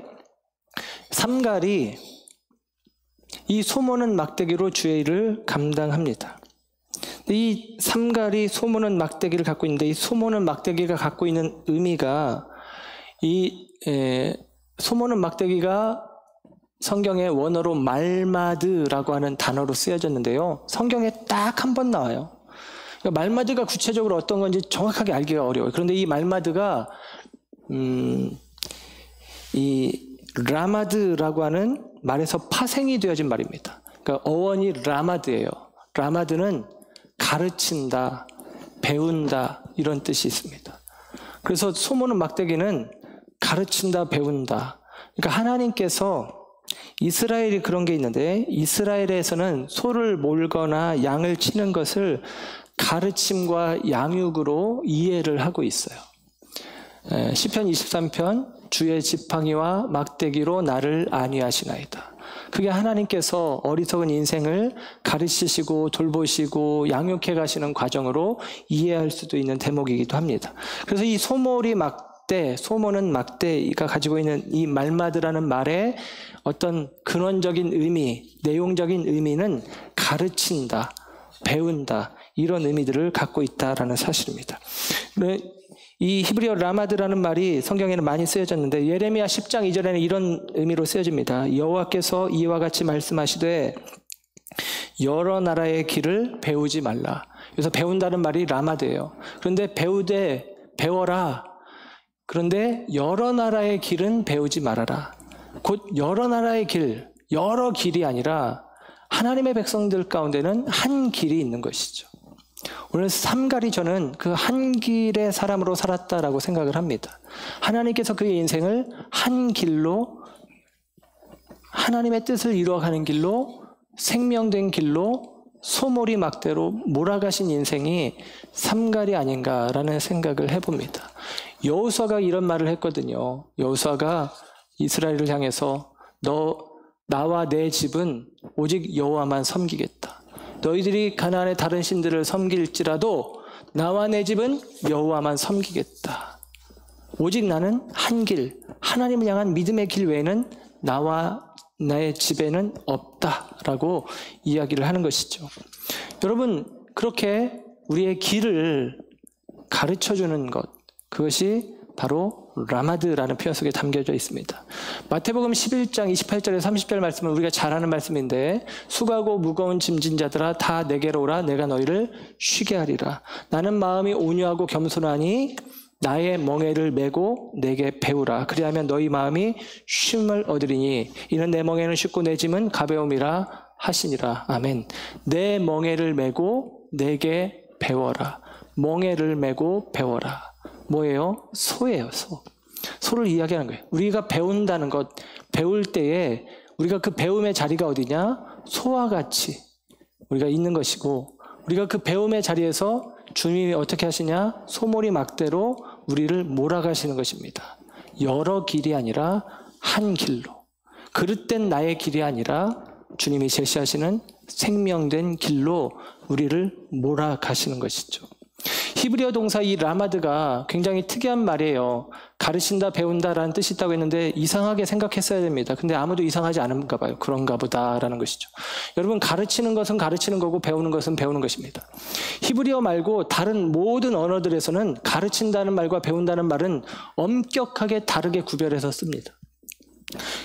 Speaker 1: 삼갈이 이 소 모는 막대기로 주의 일을 감당합니다. 이 삼갈이 소 모는 막대기를 갖고 있는데, 이 소 모는 막대기가 갖고 있는 의미가, 소 모는 막대기가 성경의 원어로 말마드라고 하는 단어로 쓰여졌는데요. 성경에 딱 한 번 나와요. 그러니까 말마드가 구체적으로 어떤 건지 정확하게 알기가 어려워요. 그런데 이 말마드가 이 라마드라고 하는 말에서 파생이 되어진 말입니다. 그러니까 어원이 라마드예요. 라마드는 가르친다, 배운다, 이런 뜻이 있습니다. 그래서 소 모는 막대기는 가르친다, 배운다. 그러니까 하나님께서, 이스라엘이 그런 게 있는데, 이스라엘에서는 소를 몰거나 양을 치는 것을 가르침과 양육으로 이해를 하고 있어요. 시편 23편, 주의 지팡이와 막대기로 나를 안위하시나이다. 그게 하나님께서 어리석은 인생을 가르치시고 돌보시고 양육해 가시는 과정으로 이해할 수도 있는 대목이기도 합니다. 그래서 이 소모는 막대가 가지고 있는 이 말마드라는 말의 어떤 근원적인 의미, 내용적인 의미는 가르친다, 배운다, 이런 의미들을 갖고 있다라는 사실입니다. 이 히브리어 라마드라는 말이 성경에는 많이 쓰여졌는데, 예레미야 10장 2절에는 이런 의미로 쓰여집니다. 여호와께서 이와 같이 말씀하시되 여러 나라의 길을 배우지 말라. 그래서 배운다는 말이 라마드예요. 그런데 배워라. 그런데 여러 나라의 길은 배우지 말아라. 곧 여러 나라의 길, 여러 길이 아니라 하나님의 백성들 가운데는 한 길이 있는 것이죠. 오늘 삼갈이 저는 그 한 길의 사람으로 살았다라고 생각을 합니다. 하나님께서 그의 인생을 한 길로, 하나님의 뜻을 이루어가는 길로, 생명된 길로, 소몰이 막대로 몰아가신 인생이 삼갈이 아닌가라는 생각을 해봅니다. 여호수아가 이런 말을 했거든요. 여호수아가 이스라엘을 향해서 나와 내 집은 오직 여호와만 섬기겠다. 너희들이 가나안의 다른 신들을 섬길지라도 나와 내 집은 여호와만 섬기겠다. 오직 나는 한 길, 하나님을 향한 믿음의 길 외에는 나와 나의 집에는 없다라고 이야기를 하는 것이죠. 여러분, 그렇게 우리의 길을 가르쳐주는 것, 그것이 바로 라마드라는 표현 속에 담겨져 있습니다. 마태복음 11장 28절에서 30절 말씀은 우리가 잘 아는 말씀인데, 수고하고 무거운 짐진 자들아 다 내게로 오라. 내가 너희를 쉬게 하리라. 나는 마음이 온유하고 겸손하니 나의 멍에를 메고 내게 배우라. 그리하면 너희 마음이 쉼을 얻으리니 이는 내 멍에는 쉽고 내 짐은 가벼움이라 하시니라. 아멘. 내 멍에를 메고 내게 배워라. 멍에를 메고 배워라. 뭐예요? 소예요, 소. 소를 이야기하는 거예요. 우리가 배운다는 것, 배울 때에 우리가 그 배움의 자리가 어디냐? 소와 같이 우리가 있는 것이고, 우리가 그 배움의 자리에서 주님이 어떻게 하시냐? 소몰이 막대로 우리를 몰아가시는 것입니다. 여러 길이 아니라 한 길로, 그릇된 나의 길이 아니라 주님이 제시하시는 생명된 길로 우리를 몰아가시는 것이죠. 히브리어 동사 이 라마드가 굉장히 특이한 말이에요. 가르친다, 배운다라는 뜻이 있다고 했는데 이상하게 생각했어야 됩니다. 근데 아무도 이상하지 않은가 봐요. 그런가 보다라는 것이죠. 여러분, 가르치는 것은 가르치는 거고 배우는 것은 배우는 것입니다. 히브리어 말고 다른 모든 언어들에서는 가르친다는 말과 배운다는 말은 엄격하게 다르게 구별해서 씁니다.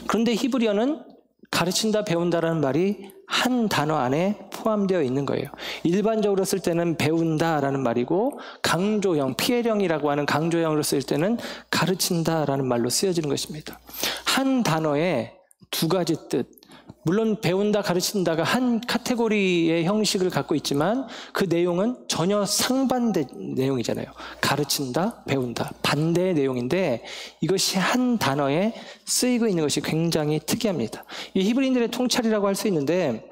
Speaker 1: 그런데 히브리어는 가르친다, 배운다라는 말이 한 단어 안에 포함되어 있는 거예요. 일반적으로 쓸 때는 배운다라는 말이고, 강조형, 피해령이라고 하는 강조형으로 쓸 때는 가르친다라는 말로 쓰여지는 것입니다. 한 단어에 두 가지 뜻. 물론 배운다, 가르친다가 한 카테고리의 형식을 갖고 있지만 그 내용은 전혀 상반된 내용이잖아요. 가르친다, 배운다. 반대의 내용인데 이것이 한 단어에 쓰이고 있는 것이 굉장히 특이합니다. 이 히브리인들의 통찰이라고 할 수 있는데,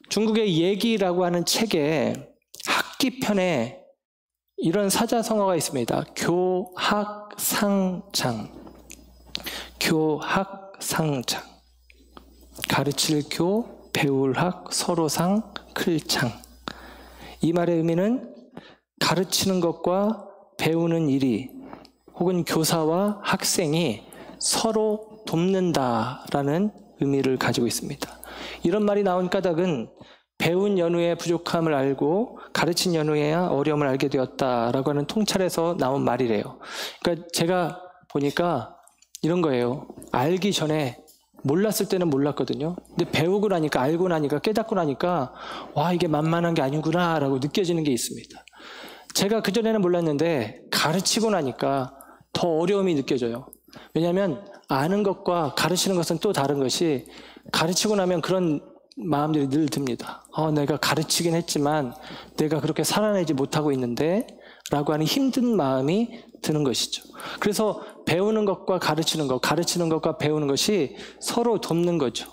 Speaker 1: 중국의 예기라고 하는 책에 학기편에 이런 사자성어가 있습니다. 교학상장. 교학상장. 가르칠 교, 배울 학, 서로상, 클장. 이 말의 의미는 가르치는 것과 배우는 일이 혹은 교사와 학생이 서로 돕는다라는 의미를 가지고 있습니다. 이런 말이 나온 까닭은 배운 연후의 부족함을 알고 가르친 연후에야 어려움을 알게 되었다라고 하는 통찰에서 나온 말이래요. 그러니까 제가 보니까 이런 거예요. 알기 전에 몰랐을 때는 몰랐거든요. 근데 배우고 나니까, 알고 나니까, 깨닫고 나니까 와, 이게 만만한 게 아니구나 라고 느껴지는 게 있습니다. 제가 그전에는 몰랐는데 가르치고 나니까 더 어려움이 느껴져요. 왜냐하면 아는 것과 가르치는 것은 또 다른 것이, 가르치고 나면 그런 마음들이 늘 듭니다. 내가 가르치긴 했지만 내가 그렇게 살아내지 못하고 있는데 라고 하는 힘든 마음이 드는 것이죠. 그래서 배우는 것과 가르치는 것, 가르치는 것과 배우는 것이 서로 돕는 거죠.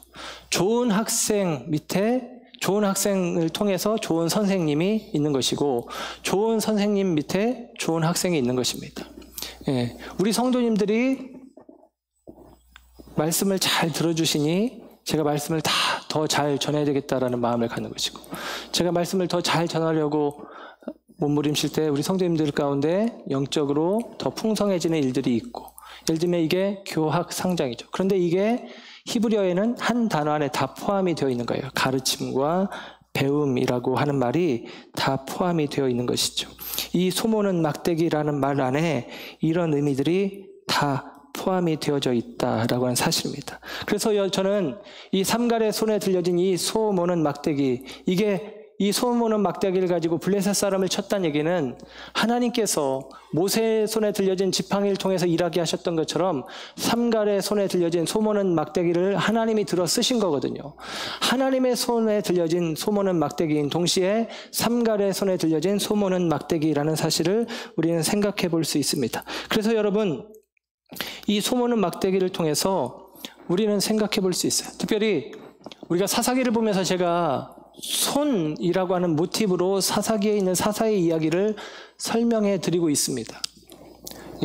Speaker 1: 좋은 학생 밑에 좋은 학생을 통해서 좋은 선생님이 있는 것이고, 좋은 선생님 밑에 좋은 학생이 있는 것입니다. 예, 우리 성도님들이 말씀을 잘 들어주시니 제가 말씀을 다 더 잘 전해야 되겠다라는 마음을 갖는 것이고, 제가 말씀을 더 잘 전하려고 몸부림칠 때 우리 성도님들 가운데 영적으로 더 풍성해지는 일들이 있고, 예를 들면 이게 교학상장이죠. 그런데 이게 히브리어에는 한 단어 안에 다 포함이 되어 있는 거예요. 가르침과 배움이라고 하는 말이 다 포함이 되어 있는 것이죠. 이 소모는 막대기라는 말 안에 이런 의미들이 다 포함이 되어져 있다라고 하는 사실입니다. 그래서 저는 이 삼갈의 손에 들려진 이 소모는 막대기, 이게 이 소모는 막대기를 가지고 블레셋 사람을 쳤다는 얘기는 하나님께서 모세의 손에 들려진 지팡이를 통해서 일하게 하셨던 것처럼 삼갈의 손에 들려진 소모는 막대기를 하나님이 들어 쓰신 거거든요. 하나님의 손에 들려진 소모는 막대기인 동시에 삼갈의 손에 들려진 소모는 막대기라는 사실을 우리는 생각해 볼 수 있습니다. 그래서 여러분, 이 소모는 막대기를 통해서 우리는 생각해 볼 수 있어요. 특별히 우리가 사사기를 보면서 제가 손이라고 하는 모티브로 사사기에 있는 사사의 이야기를 설명해 드리고 있습니다.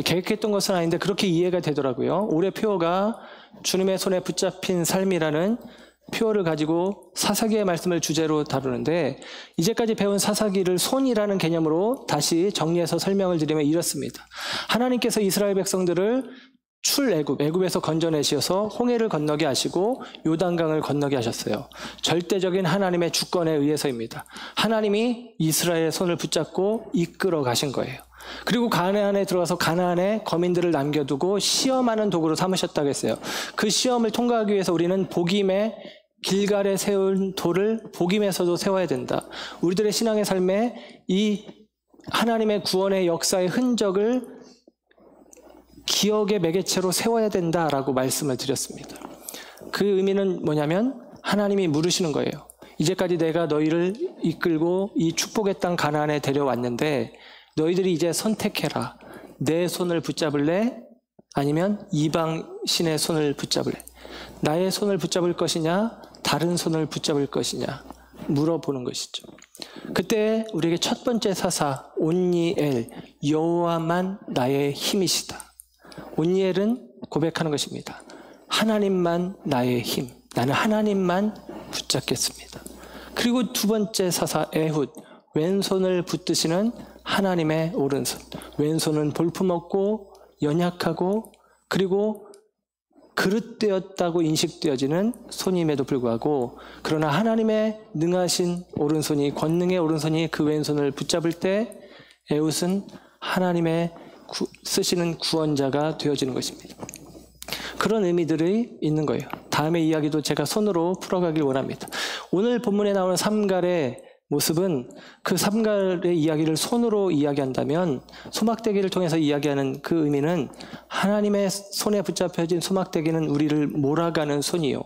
Speaker 1: 계획했던 것은 아닌데 그렇게 이해가 되더라고요. 올해 표어가 주님의 손에 붙잡힌 삶이라는 표어를 가지고 사사기의 말씀을 주제로 다루는데, 이제까지 배운 사사기를 손이라는 개념으로 다시 정리해서 설명을 드리면 이렇습니다. 하나님께서 이스라엘 백성들을 애굽에서 건져내셔서 홍해를 건너게 하시고 요단강을 건너게 하셨어요. 절대적인 하나님의 주권에 의해서입니다. 하나님이 이스라엘의 손을 붙잡고 이끌어 가신 거예요. 그리고 가나안에 들어가서 가나안에 거민들을 남겨두고 시험하는 도구로 삼으셨다고 했어요. 그 시험을 통과하기 위해서 우리는 복임에, 길갈에 세운 돌을 복임에서도 세워야 된다. 우리들의 신앙의 삶에 이 하나님의 구원의 역사의 흔적을 기억의 매개체로 세워야 된다라고 말씀을 드렸습니다. 그 의미는 뭐냐면 하나님이 물으시는 거예요. 이제까지 내가 너희를 이끌고 이 축복의 땅 가나안에 데려왔는데 너희들이 이제 선택해라. 내 손을 붙잡을래? 아니면 이방 신의 손을 붙잡을래? 나의 손을 붙잡을 것이냐? 다른 손을 붙잡을 것이냐? 물어보는 것이죠. 그때 우리에게 첫 번째 사사 온니엘, 여호와만 나의 힘이시다. 온니엘은 고백하는 것입니다. 하나님만 나의 힘, 나는 하나님만 붙잡겠습니다. 그리고 두 번째 사사 에훗, 왼손을 붙드시는 하나님의 오른손. 왼손은 볼품없고 연약하고 그리고 그릇되었다고 인식되어지는 손임에도 불구하고, 그러나 하나님의 능하신 오른손이, 권능의 오른손이 그 왼손을 붙잡을 때 에훗은 하나님의 쓰시는 구원자가 되어지는 것입니다. 그런 의미들이 있는 거예요. 다음의 이야기도 제가 손으로 풀어가길 원합니다. 오늘 본문에 나오는 삼갈의 모습은, 그 삼갈의 이야기를 손으로 이야기한다면 소막대기를 통해서 이야기하는 그 의미는 하나님의 손에 붙잡혀진 소막대기는 우리를 몰아가는 손이요,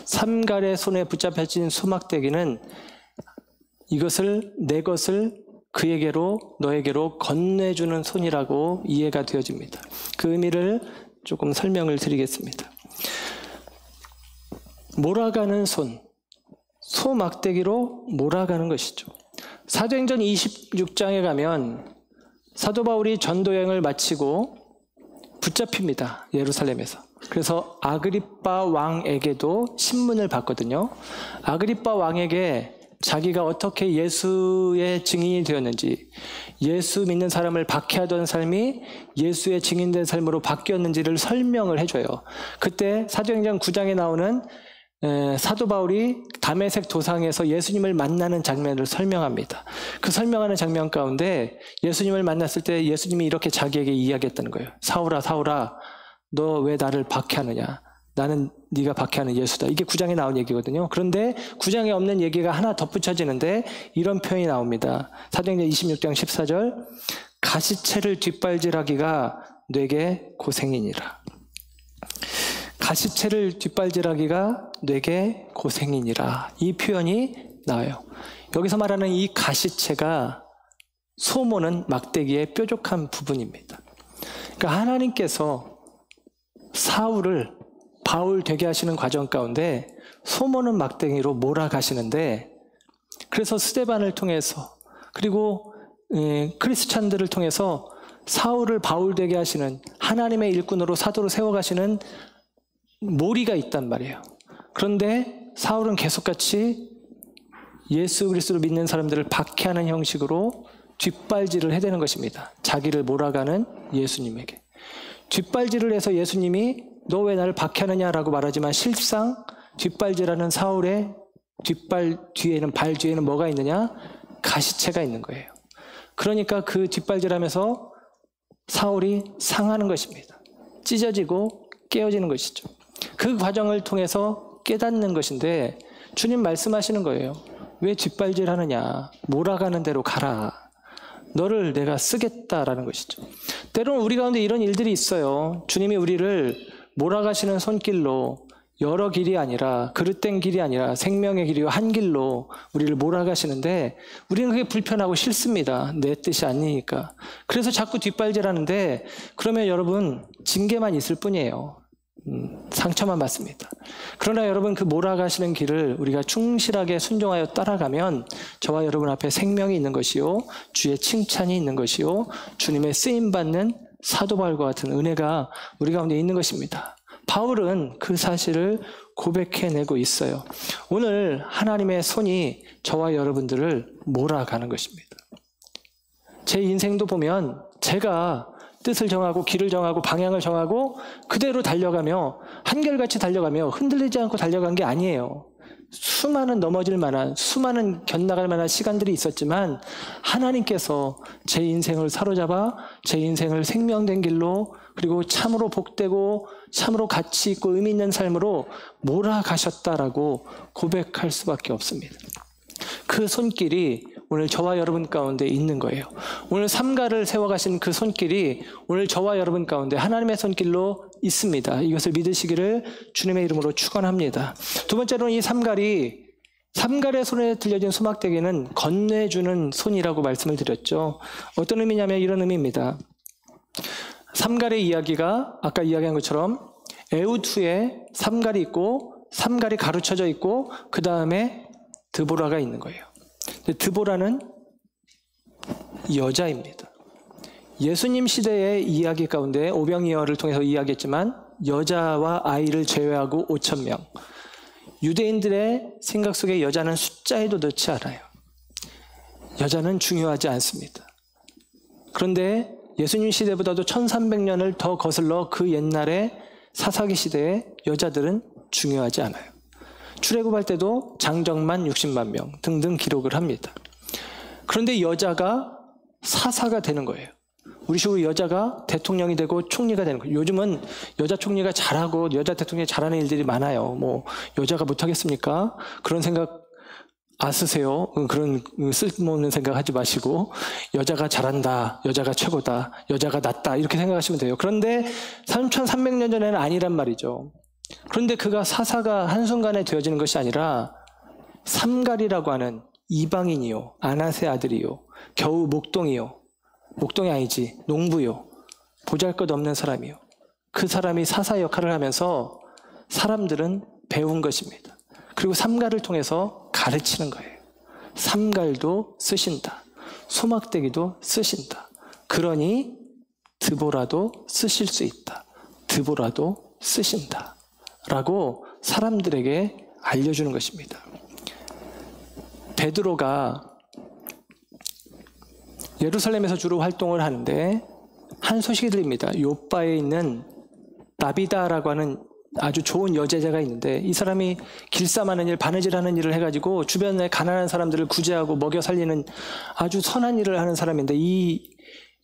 Speaker 1: 삼갈의 손에 붙잡혀진 소막대기는 이것을, 내 것을 그에게로, 너에게로 건네주는 손이라고 이해가 되어집니다. 그 의미를 조금 설명을 드리겠습니다. 몰아가는 손, 소막대기로 몰아가는 것이죠. 사도행전 26장에 가면 사도 바울이 전도 여행을 마치고 붙잡힙니다. 예루살렘에서. 그래서 아그리빠 왕에게도 신문을 받거든요. 아그리빠 왕에게 자기가 어떻게 예수의 증인이 되었는지, 예수 믿는 사람을 박해하던 삶이 예수의 증인된 삶으로 바뀌었는지를 설명을 해줘요. 그때 사도행전 9장에 나오는 사도 바울이 다메섹 도상에서 예수님을 만나는 장면을 설명합니다. 그 설명하는 장면 가운데 예수님을 만났을 때 예수님이 이렇게 자기에게 이야기했다는 거예요. 사울아, 사울아, 너 왜 나를 박해하느냐? 나는 네가 박해하는 예수다. 이게 9장에 나온 얘기거든요. 그런데 9장에 없는 얘기가 하나 덧붙여지는데 이런 표현이 나옵니다. 사도행전 26장 14절, 가시채를 뒷발질하기가 뇌게 고생이니라. 가시채를 뒷발질하기가 뇌게 고생이니라. 이 표현이 나와요. 여기서 말하는 이 가시채가 소모는 막대기의 뾰족한 부분입니다. 그러니까 하나님께서 사울을 바울 되게 하시는 과정 가운데 소모는 막대기로 몰아가시는데, 그래서 스데반을 통해서 그리고 크리스찬들을 통해서 사울을 바울 되게 하시는, 하나님의 일꾼으로 사도로 세워가시는 모리가 있단 말이에요. 그런데 사울은 계속같이 예수 그리스도를 믿는 사람들을 박해하는 형식으로 뒷발질을 해대는 것입니다. 자기를 몰아가는 예수님에게. 뒷발질을 해서 예수님이 너 왜 나를 박해하느냐라고 말하지만 실상 뒷발질하는 사울의 뒷발 뒤에는, 발 뒤에는 뭐가 있느냐? 가시채가 있는 거예요. 그러니까 그 뒷발질하면서 사울이 상하는 것입니다. 찢어지고 깨어지는 것이죠. 그 과정을 통해서 깨닫는 것인데 주님 말씀하시는 거예요. 왜 뒷발질하느냐? 몰아가는 대로 가라. 너를 내가 쓰겠다라는 것이죠. 때로는 우리 가운데 이런 일들이 있어요. 주님이 우리를 몰아가시는 손길로, 여러 길이 아니라, 그릇된 길이 아니라 생명의 길이와 한 길로 우리를 몰아가시는데 우리는 그게 불편하고 싫습니다. 내 뜻이 아니니까. 그래서 자꾸 뒷발질하는데 그러면 여러분 징계만 있을 뿐이에요. 상처만 받습니다. 그러나 여러분 그 몰아가시는 길을 우리가 충실하게 순종하여 따라가면 저와 여러분 앞에 생명이 있는 것이요, 주의 칭찬이 있는 것이요, 주님의 쓰임받는 사도 바울과 같은 은혜가 우리 가운데 있는 것입니다. 바울은 그 사실을 고백해내고 있어요. 오늘 하나님의 손이 저와 여러분들을 몰아가는 것입니다. 제 인생도 보면 제가 뜻을 정하고 길을 정하고 방향을 정하고 그대로 달려가며 한결같이 달려가며 흔들리지 않고 달려간 게 아니에요. 수많은 넘어질 만한, 수많은 견나갈 만한 시간들이 있었지만 하나님께서 제 인생을 사로잡아 제 인생을 생명된 길로, 그리고 참으로 복되고 참으로 가치 있고 의미 있는 삶으로 몰아가셨다라고 고백할 수밖에 없습니다. 그 손길이 오늘 저와 여러분 가운데 있는 거예요. 오늘 삼가를 세워가신 그 손길이 오늘 저와 여러분 가운데 하나님의 손길로 있습니다. 이것을 믿으시기를 주님의 이름으로 축원합니다. 두 번째로는 이 삼갈의 손에 들려진 소막대기는 건네주는 손이라고 말씀을 드렸죠. 어떤 의미냐면 이런 의미입니다. 삼갈의 이야기가 아까 이야기한 것처럼 에우투에 삼갈이 있고 삼갈이 가로쳐져 있고 그 다음에 드보라가 있는 거예요. 드보라는 여자입니다. 예수님 시대의 이야기 가운데 오병이어를 통해서 이야기했지만 여자와 아이를 제외하고 5,000명. 유대인들의 생각 속에 여자는 숫자에도 넣지 않아요. 여자는 중요하지 않습니다. 그런데 예수님 시대보다도 1300년을 더 거슬러 그 옛날의 사사기 시대에 여자들은 중요하지 않아요. 출애굽할 때도 장정만 60만 명 등등 기록을 합니다. 그런데 여자가 사사가 되는 거예요. 우리 식으로 여자가 대통령이 되고 총리가 되는 거예요. 요즘은 여자 총리가 잘하고 여자 대통령이 잘하는 일들이 많아요. 뭐 여자가 못하겠습니까? 그런 생각 아쓰세요. 그런 쓸모없는 생각 하지 마시고 여자가 잘한다, 여자가 최고다, 여자가 낫다 이렇게 생각하시면 돼요. 그런데 3300년 전에는 아니란 말이죠. 그런데 그가 사사가 한순간에 되어지는 것이 아니라 삼갈이라고 하는 이방인이요, 아낫의 아들이요, 겨우 목동이요, 목동이 아니지 농부요, 보잘것없는 사람이요, 그 사람이 사사 역할을 하면서 사람들은 배운 것입니다. 그리고 삼갈을 통해서 가르치는 거예요. 삼갈도 쓰신다, 소막대기도 쓰신다. 그러니 드보라도 쓰실 수 있다. 드보라도 쓰신다. 라고 사람들에게 알려주는 것입니다. 베드로가 예루살렘에서 주로 활동을 하는데 한 소식이 들립니다. 요빠에 있는 다비다라고 하는 아주 좋은 여제자가 있는데 이 사람이 길쌈하는 일, 바느질하는 일을 해가지고 주변에 가난한 사람들을 구제하고 먹여 살리는 아주 선한 일을 하는 사람인데 이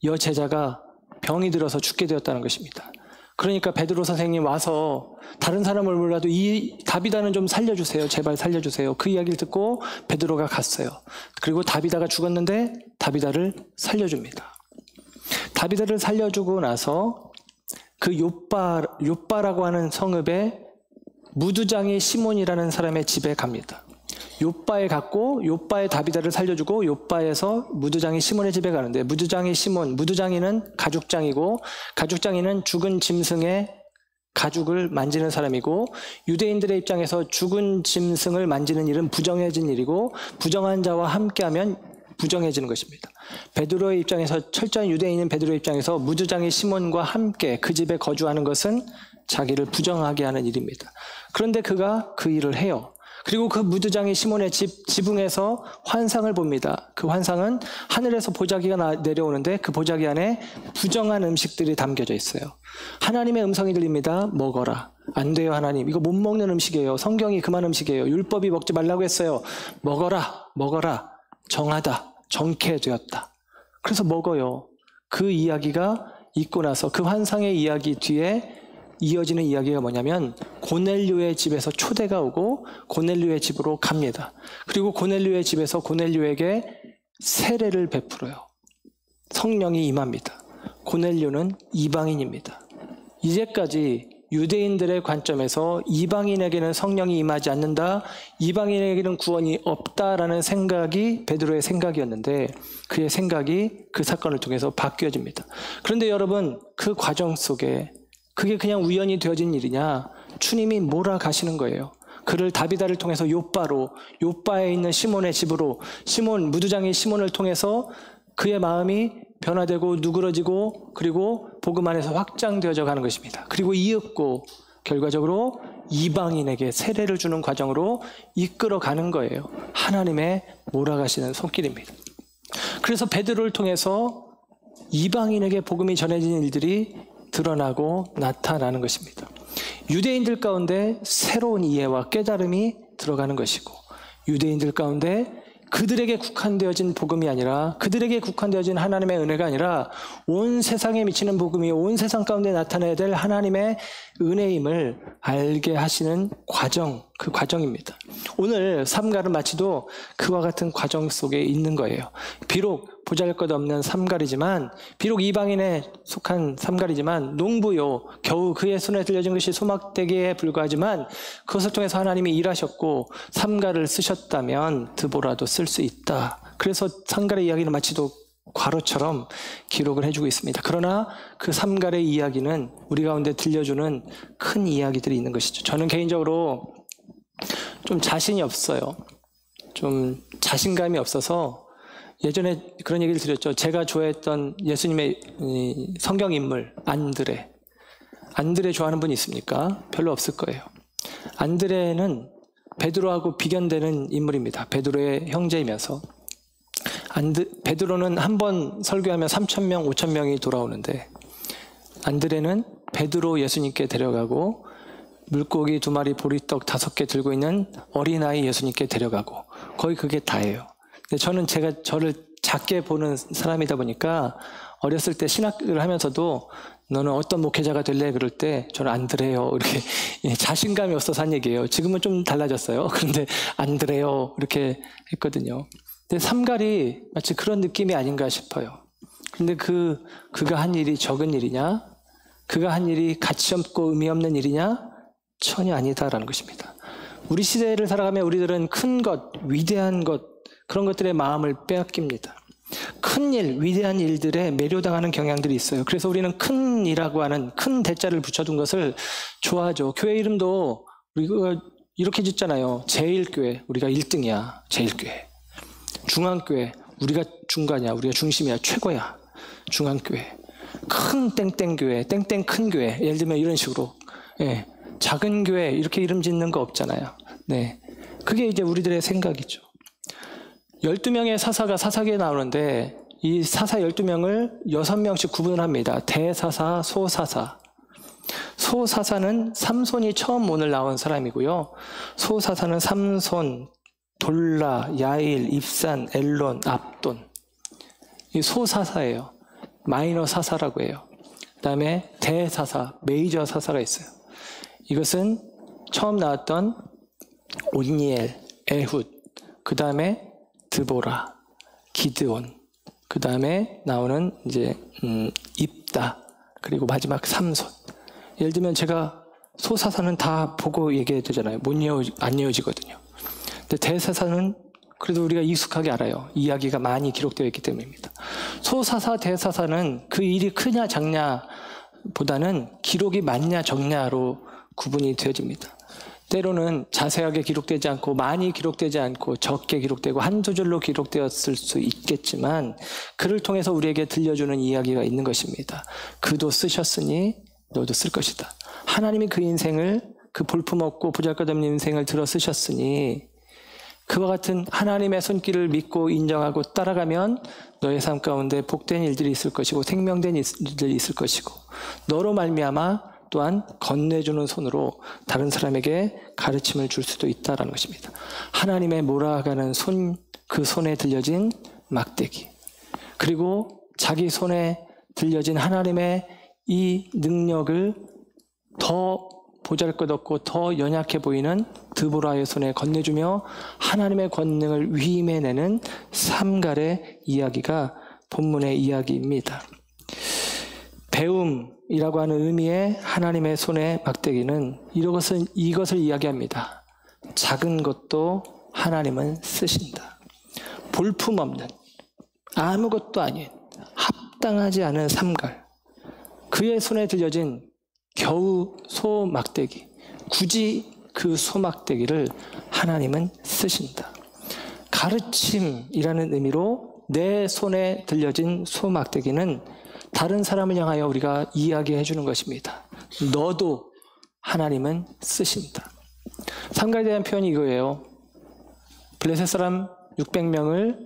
Speaker 1: 여제자가 병이 들어서 죽게 되었다는 것입니다. 그러니까 베드로 선생님 와서 다른 사람을 몰라도 이 다비다는 좀 살려주세요. 제발 살려주세요. 그 이야기를 듣고 베드로가 갔어요. 그리고 다비다가 죽었는데 다비다를 살려줍니다. 다비다를 살려주고 나서 그 요빠라고 하는 성읍에 무두장이 시몬이라는 사람의 집에 갑니다. 요빠에 갔고 요빠의 다비다를 살려주고 요빠에서 무두장이 시몬의 집에 가는데 무두장이 시몬, 무두장이는 가죽장이고 가죽장이는 죽은 짐승의 가죽을 만지는 사람이고 유대인들의 입장에서 죽은 짐승을 만지는 일은 부정해진 일이고 부정한 자와 함께하면 부정해지는 것입니다. 베드로의 입장에서 철저한 유대인인 베드로의 입장에서 무두장이 시몬과 함께 그 집에 거주하는 것은 자기를 부정하게 하는 일입니다. 그런데 그가 그 일을 해요. 그리고 그 무두장이 시몬의 지붕에서 환상을 봅니다. 그 환상은 하늘에서 보자기가 내려오는데 그 보자기 안에 부정한 음식들이 담겨져 있어요. 하나님의 음성이 들립니다. 먹어라. 안 돼요, 하나님. 이거 못 먹는 음식이에요. 성경이 금한 음식이에요. 율법이 먹지 말라고 했어요. 먹어라, 먹어라. 정하다, 정케되었다. 그래서 먹어요. 그 이야기가 있고 나서 그 환상의 이야기 뒤에 이어지는 이야기가 뭐냐면 고넬료의 집에서 초대가 오고 고넬료의 집으로 갑니다. 그리고 고넬료의 집에서 고넬료에게 세례를 베풀어요. 성령이 임합니다. 고넬료는 이방인입니다. 이제까지 유대인들의 관점에서 이방인에게는 성령이 임하지 않는다, 이방인에게는 구원이 없다라는 생각이 베드로의 생각이었는데 그의 생각이 그 사건을 통해서 바뀌어집니다. 그런데 여러분, 그 과정 속에 그게 그냥 우연히 되어진 일이냐? 주님이 몰아가시는 거예요. 그를 다비다를 통해서 요빠에 있는 시몬의 집으로, 무두장이 시몬을 통해서 그의 마음이 변화되고 누그러지고 그리고 복음 안에서 확장되어져 가는 것입니다. 그리고 이윽고 결과적으로 이방인에게 세례를 주는 과정으로 이끌어가는 거예요. 하나님의 몰아가시는 손길입니다. 그래서 베드로를 통해서 이방인에게 복음이 전해진 일들이 드러나고 나타나는 것입니다. 유대인들 가운데 새로운 이해와 깨달음이 들어가는 것이고 유대인들 가운데 그들에게 국한되어진 복음이 아니라 그들에게 국한되어진 하나님의 은혜가 아니라 온 세상에 미치는 복음이 온 세상 가운데 나타나야 될 하나님의 은혜임을 알게 하시는 과정, 그 과정입니다. 오늘 삼가를 마치도 그와 같은 과정 속에 있는 거예요. 비록 보잘것없는 삼가리지만, 비록 이방인에 속한 삼가리지만 농부요 겨우 그의 손에 들려진 것이 소막대기에 불과하지만 그것을 통해서 하나님이 일하셨고 삼가를 쓰셨다면 드보라도 쓸 수 있다. 그래서 삼가의 이야기를 마치도 괄호처럼 기록을 해주고 있습니다. 그러나 그 삼갈의 이야기는 우리 가운데 들려주는 큰 이야기들이 있는 것이죠. 저는 개인적으로 좀 자신이 없어요. 좀 자신감이 없어서 예전에 그런 얘기를 드렸죠. 제가 좋아했던 예수님의 성경 인물 안드레 좋아하는 분 있습니까? 별로 없을 거예요. 안드레는 베드로하고 비견되는 인물입니다. 베드로의 형제이면서 베드로는 한 번 설교하면 3,000명, 5,000명이 돌아오는데 안드레는 베드로 예수님께 데려가고 물고기 2마리, 보리떡 5개 들고 있는 어린아이 예수님께 데려가고 거의 그게 다예요. 근데 저는 저를 작게 보는 사람이다 보니까 어렸을 때 신학을 하면서도 너는 어떤 목회자가 될래? 그럴 때 저는 안드레요. 이렇게 자신감이 없어서 한 얘기예요. 지금은 좀 달라졌어요. 그런데 안드레요. 이렇게 했거든요. 근데 삼갈이 마치 그런 느낌이 아닌가 싶어요. 근데 그가 한 일이 적은 일이냐? 그가 한 일이 가치 없고 의미 없는 일이냐? 전혀 아니다라는 것입니다. 우리 시대를 살아가며 우리들은 큰 것, 위대한 것, 그런 것들의 마음을 빼앗깁니다. 큰 일, 위대한 일들에 매료당하는 경향들이 있어요. 그래서 우리는 큰 일이라고 하는 큰 대자를 붙여둔 것을 좋아하죠. 교회 이름도 우리가 이렇게 짓잖아요. 제1교회, 우리가 1등이야. 제1교회. 중앙교회, 우리가 중간이야. 우리가 중심이야. 최고야. 중앙교회. 큰 땡땡교회, 땡땡 큰 교회. 예를 들면 이런 식으로. 예. 작은 교회 이렇게 이름 짓는 거 없잖아요. 네. 그게 이제 우리들의 생각이죠. 12명의 사사가 사사기에 나오는데 이 사사 12명을 6명씩 구분을 합니다. 대사사, 소사사. 소사사는 삼손이 처음 오늘 나온 사람이고요. 소사사는 삼손, 돌라, 야일, 입산, 엘론, 압돈. 이 소사사예요. 마이너 사사라고 해요. 그 다음에 대사사, 메이저 사사가 있어요. 이것은 처음 나왔던 온니엘, 에훗, 그 다음에 드보라, 기드온, 그 다음에 나오는 이제 입다, 그리고 마지막 삼손. 예를 들면 제가 소사사는 다 보고 얘기해야 되잖아요. 안 이어지거든요. 근데 대사사는 그래도 우리가 익숙하게 알아요. 이야기가 많이 기록되어 있기 때문입니다. 소사사, 대사사는 그 일이 크냐 작냐 보다는 기록이 많냐 적냐로 구분이 되어집니다. 때로는 자세하게 기록되지 않고 많이 기록되지 않고 적게 기록되고 한두 줄로 기록되었을 수 있겠지만 그를 통해서 우리에게 들려주는 이야기가 있는 것입니다. 그도 쓰셨으니 너도 쓸 것이다. 하나님이 그 인생을, 그 볼품없고 보잘것없는 인생을 들어 쓰셨으니 그와 같은 하나님의 손길을 믿고 인정하고 따라가면 너의 삶 가운데 복된 일들이 있을 것이고 생명된 일들이 있을 것이고 너로 말미암아 또한 건네주는 손으로 다른 사람에게 가르침을 줄 수도 있다는 것입니다. 하나님의 몰아가는 손, 그 손에 들려진 막대기, 그리고 자기 손에 들려진 하나님의 이 능력을 더 보잘것없고 더 연약해 보이는 드보라의 손에 건네주며 하나님의 권능을 위임해내는 삼갈의 이야기가 본문의 이야기입니다. 배움이라고 하는 의미의 하나님의 손의 막대기는 이것을 이야기합니다. 작은 것도 하나님은 쓰신다. 볼품없는, 아무것도 아닌, 합당하지 않은 삼갈, 그의 손에 들려진 겨우 소막대기, 굳이 그 소막대기를 하나님은 쓰신다. 가르침이라는 의미로 내 손에 들려진 소막대기는 다른 사람을 향하여 우리가 이야기해 주는 것입니다. 너도 하나님은 쓰신다. 삼가에 대한 표현이 이거예요. 블레셋 사람 600명을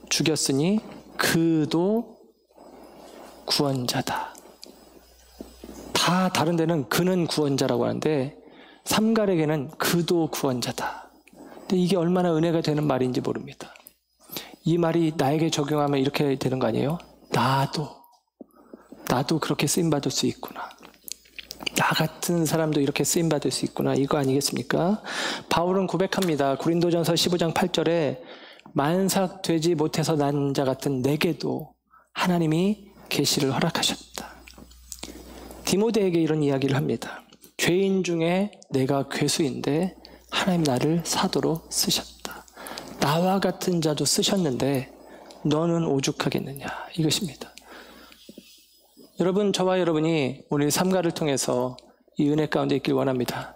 Speaker 1: 죽였으니 그도 구원자다. 다 다른 데는 그는 구원자라고 하는데 삼갈에게는 그도 구원자다. 근데 이게 얼마나 은혜가 되는 말인지 모릅니다. 이 말이 나에게 적용하면 이렇게 되는 거 아니에요? 나도 그렇게 쓰임받을 수 있구나. 나 같은 사람도 이렇게 쓰임받을 수 있구나. 이거 아니겠습니까? 바울은 고백합니다. 고린도전서 15장 8절에 만삭되지 못해서 난 자 같은 내게도 하나님이 계시를 허락하셨다. 디모데에게 이런 이야기를 합니다. 죄인 중에 내가 괴수인데 하나님 나를 사도로 쓰셨다. 나와 같은 자도 쓰셨는데 너는 오죽하겠느냐, 이것입니다. 여러분, 저와 여러분이 오늘 삼가를 통해서 이 은혜 가운데 있길 원합니다.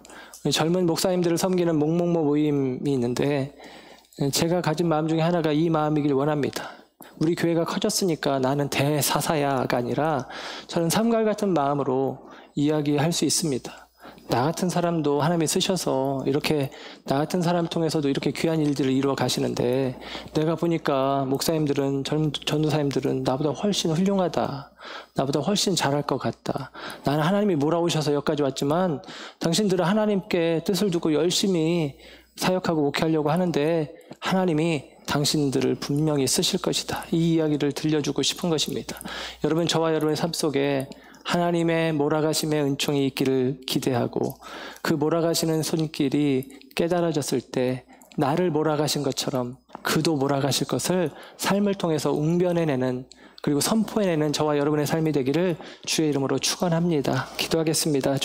Speaker 1: 젊은 목사님들을 섬기는 목목모 모임이 있는데 제가 가진 마음 중에 하나가 이 마음이길 원합니다. 우리 교회가 커졌으니까 나는 대사사야가 아니라 저는 삼갈 같은 마음으로 이야기할 수 있습니다. 나 같은 사람도 하나님이 쓰셔서 이렇게 나 같은 사람 통해서도 이렇게 귀한 일들을 이루어 가시는데 내가 보니까 목사님들은 전도사님들은 나보다 훨씬 훌륭하다. 나보다 훨씬 잘할 것 같다. 나는 하나님이 몰아오셔서 여기까지 왔지만 당신들은 하나님께 뜻을 두고 열심히 사역하고 목회하려고 하는데 하나님이 당신들을 분명히 쓰실 것이다. 이 이야기를 들려주고 싶은 것입니다. 여러분, 저와 여러분의 삶 속에 하나님의 몰아가심의 은총이 있기를 기대하고 그 몰아가시는 손길이 깨달아졌을 때 나를 몰아가신 것처럼 그도 몰아가실 것을 삶을 통해서 웅변해내는 그리고 선포해내는 저와 여러분의 삶이 되기를 주의 이름으로 축원합니다. 기도하겠습니다.